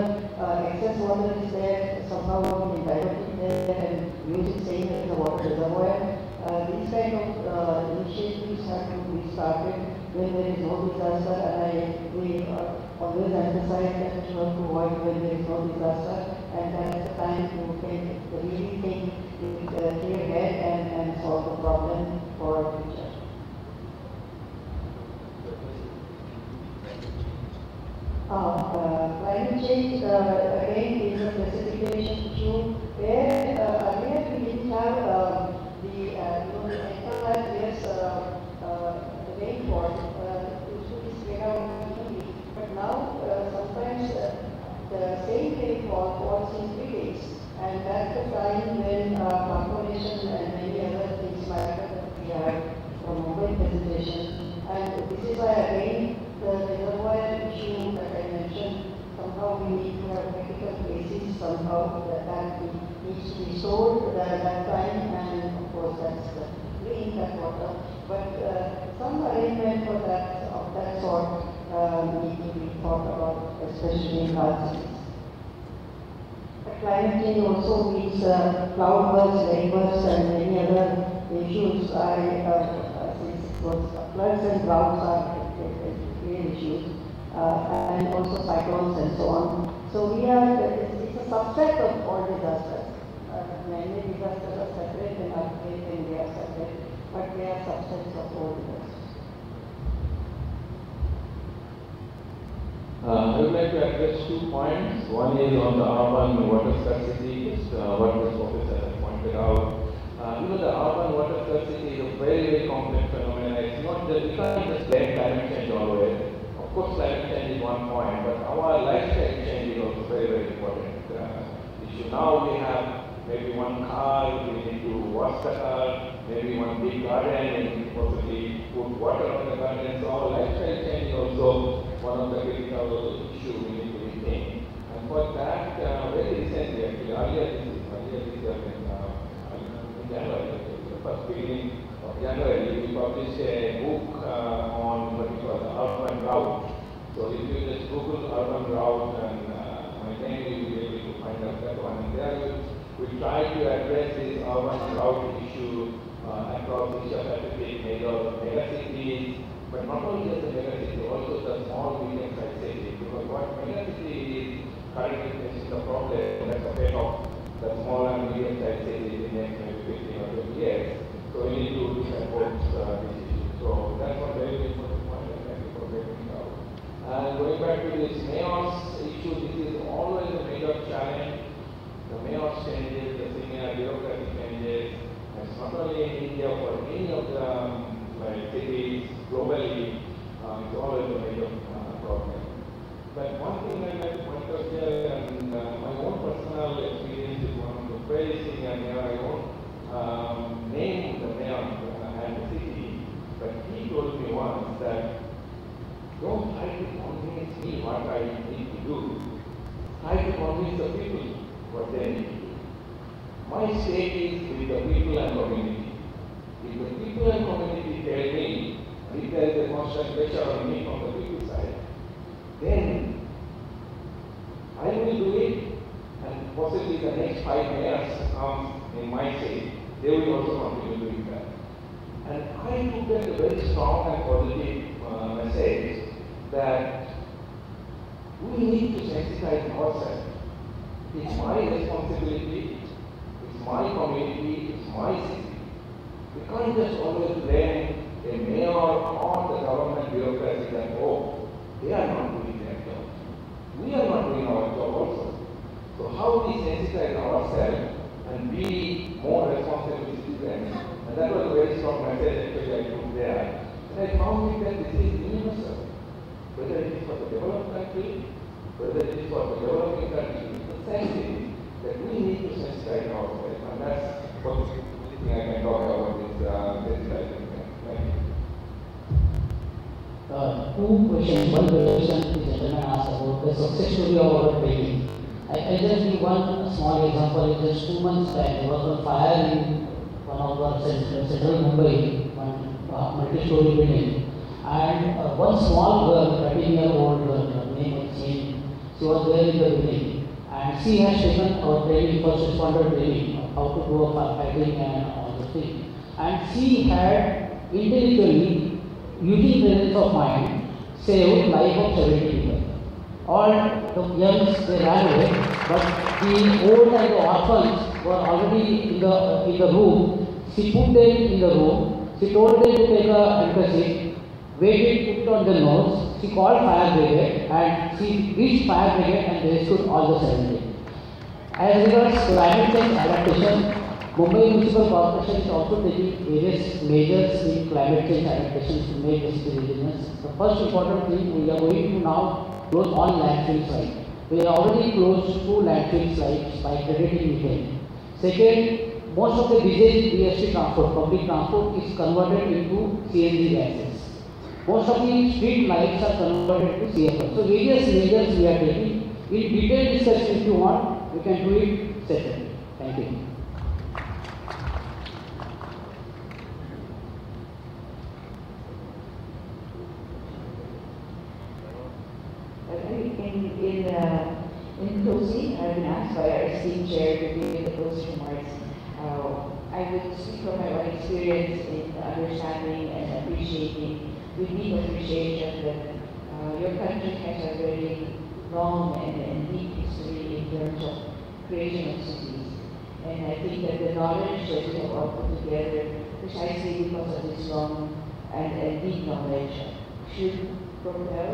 excess water is there, somehow we can divert it there and use it same as the water reservoir. These kind of initiatives have to be started when there is no disaster, and we always emphasize that you have to avoid when there is no disaster, and that's the time to really think with a clear head and solve the problem for our future. Climate change, again, is a precipitation issue where earlier we didn't have the entire year's rainfall used to be spread out evenly, but now sometimes the same rainfall falls in 3 days, and that's the time when confirmation and many other things matter that we have from Mumbai presentation. And this is why again the reservoir issue that I mentioned, somehow we need to have critical basis, somehow that needs to be stored at that time, and of course that's clean that water. But some arrangement for that of that sort need to be thought about, especially in large cities. But climate change also means cloudbursts, rainbursts, and many other issues. Since it was floods and droughts are real issues, and also cyclones and so on. So it's a subset of all disasters. Many disasters are separate and earthquake and they are separate, but they are subsets of all disasters. like to address 2 points. One is on the urban water scarcity, what the professor has pointed out. The urban water scarcity is a very, very complex phenomenon. It's not just, you can't just blame climate change always. Of course, climate change is one point, but our lifestyle change is also very, very important issue. Now we have maybe one car, we need to wash the car, maybe one big garden, and we need to possibly put water on the garden. So our lifestyle change is also one of the critical issues we need to rethink. And for that, very recently, actually, earlier this year, in January, the first beginning of January, we published a book on what we call the urban route. So if you just Google urban route, and I think you will be able to find out that one. And there we try to address this urban route issue across Asia Pacific, major megacities, but not only just the megacity, also the small, medium-sized cities. Because what megacity is currently facing the problem, that's a fate of the small and medium-sized cities in the next maybe 15 or 20 years. So we need to look at both these issues. So that's one very important point, and thank you for bringing it out. And going back to this mayors issue, this is always a major challenge. The mayors changes, the senior bureaucracy changes. It's not only in India, for any of the cities globally, it's always a major problem. But one thing I'd like to point out here, and my own personal experience is one of the very senior mayor. I won't name the mayor and the city, but he told me once that don't try to convince me what I need to do. Try to convince the people what they need to do. My stake is with the people and community. If the people and community tell me, if there is a constant pressure on me from the people side, then I will do it, and possibly the next 5 mayors come in my state, they will also continue doing that. And I took that a very strong and positive message that we need to sensitize ourselves. It's my responsibility, it's my community, it's my city. We can't just always blame a mayor or the government bureaucracy that, oh, they are not doing their job. We are not doing our job also. So how we sensitize ourselves and be more responsible citizens, and that was a very strong message actually I put there. And I found that this is universal. Whether it is for the developed country, whether it is for the developing country, it's the same thing, that we need to sensitize ourselves. And that's what the only thing I can talk about is sensitizing. Thank you. 2 questions. One question the gentleman asked about the success story of our training. I just give one small example. Just 2 months back, there was a fire in one of our central Mumbai, one multi-story building. And one small girl, 13-year-old girl, her name was changed. She was there in the building. And she has taken our training, first responder training, how to do a firefighting and all those things. And she had intellectually, using presence of mind, saved life of 70 people. All the youngs, they ran away, but the old and the orphans were already in the room. She put them in the room. She told them to take a handkerchief, waited, put on the nose. She called fire brigade, and she reached fire brigade and rescued all the 70. As regards climate change adaptation, Mumbai Municipal Corporation is also taking various measures in climate change adaptation to make the city resilient. The first important thing, we are going to now close all landfill sites. We have already closed 2 landfill sites by crediting methane. Second, most of the diesel BST transport, public transport, is converted into CNG gases. Most of the street lights are converted to CFL. So various measures we are taking. In detailed discussion, if you want, we can do it separately. Thank you. In closing, I've been asked by our esteemed chair to give the closing remarks. I would speak from my own experience in understanding and appreciating, with deep appreciation, that your country has a very long and deep history in terms of creation of cities. And I think that the knowledge that we have all put together, precisely because of this long and deep knowledge, should propel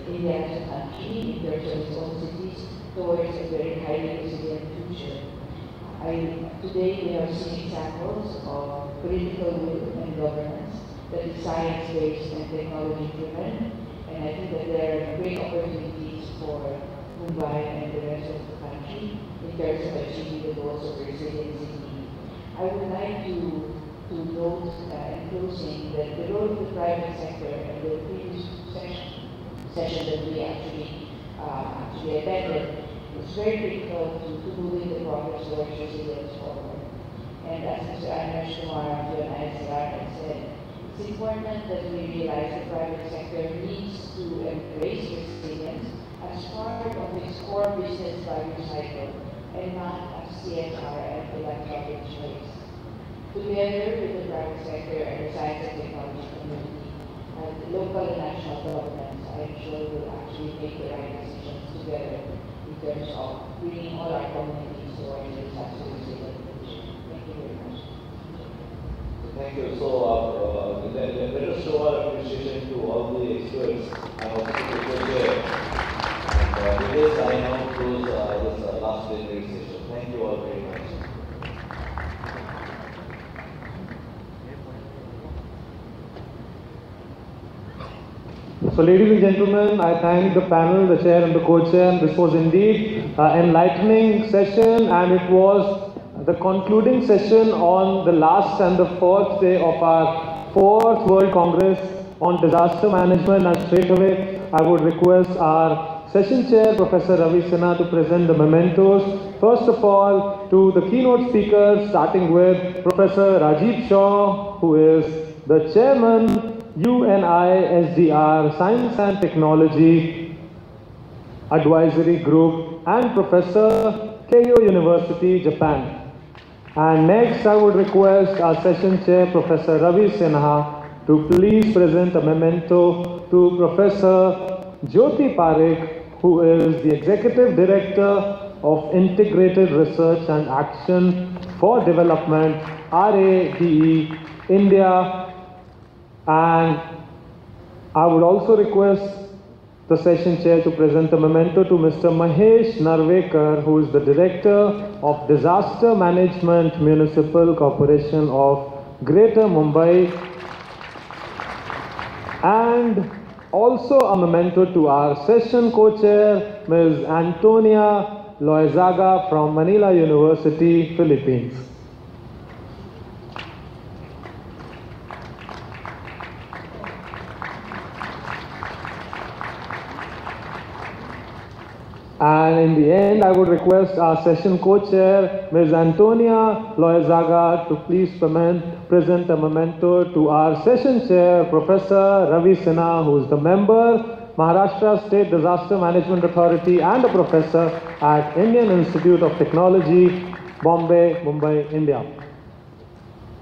India as a country in terms of its own cities towards a very highly resilient future. Today we are seeing examples of political will and governance that is science-based and technology-driven, and I think that there are great opportunities for Mumbai and the rest of the country in terms of achieving the goals of resiliency. I would like to note in closing that the role of the private sector and the previous session that we actually attended is very critical to moving the progress towards resilience forward. And as Mr. Anush Kumar and ISR said, it's important that we realize the private sector needs to embrace resilience as part of its core business value cycle and not as CSR and philanthropic choice. Together with the private sector and the science and technology community, and the local and national governments, I am sure will actually make the right decisions together in terms of bringing all our communities towards a disaster resilient future. Thank you very much. Thank you. So let us show our appreciation to all the experts and also to the co-chair. And with this, I now close this last plenary session. Thank you all very much. So ladies and gentlemen, I thank the panel, the chair and the co-chair. This was indeed an enlightening session, and it was the concluding session on the last and the fourth day of our 4th World Congress on Disaster Management. And straight away, I would request our session chair, Professor Ravi Sinha, to present the mementos. First of all, to the keynote speakers, starting with Professor Rajiv Shaw, who is the chairman, UNISDR Science and Technology Advisory Group, and Professor Keio University, Japan. And next, I would request our session chair, Professor Ravi Sinha, to please present a memento to Professor Jyoti Parekh, who is the Executive Director of Integrated Research and Action for Development, RADE, India. And I would also request the session chair to present a memento to Mr. Mahesh Narvekar, who is the Director of Disaster Management Municipal Corporation of Greater Mumbai. And also a memento to our session co-chair, Ms. Antonia Loizaga from Manila University, Philippines. And in the end, I would request our session co-chair, Ms. Antonia Loizaga, to please present a memento to our session chair, Professor Ravi Sinha, who is the member, Maharashtra State Disaster Management Authority, and a professor at Indian Institute of Technology, Bombay, Mumbai, India.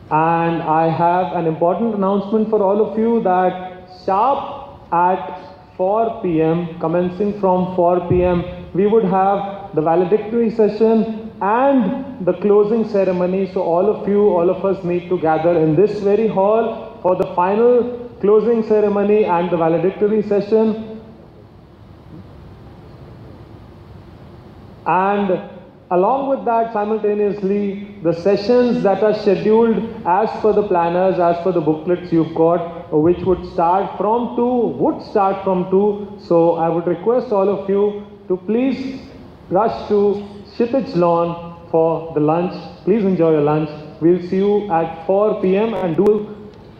And I have an important announcement for all of you that sharp at 4 p.m., commencing from 4 p.m., we would have the valedictory session and the closing ceremony. So all of us need to gather in this very hall for the final closing ceremony and the valedictory session. And along with that, simultaneously, the sessions that are scheduled as per the planners, as per the booklets you've got, which would start from 2. So I would request all of you to please rush to Kshitij Lawn for the lunch. Please enjoy your lunch. We'll see you at 4 p.m. and do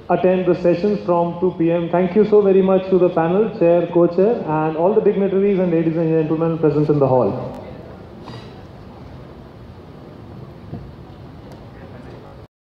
attend the sessions from 2 p.m. Thank you so very much to the panel, chair, co-chair, and all the dignitaries and ladies and gentlemen present in the hall.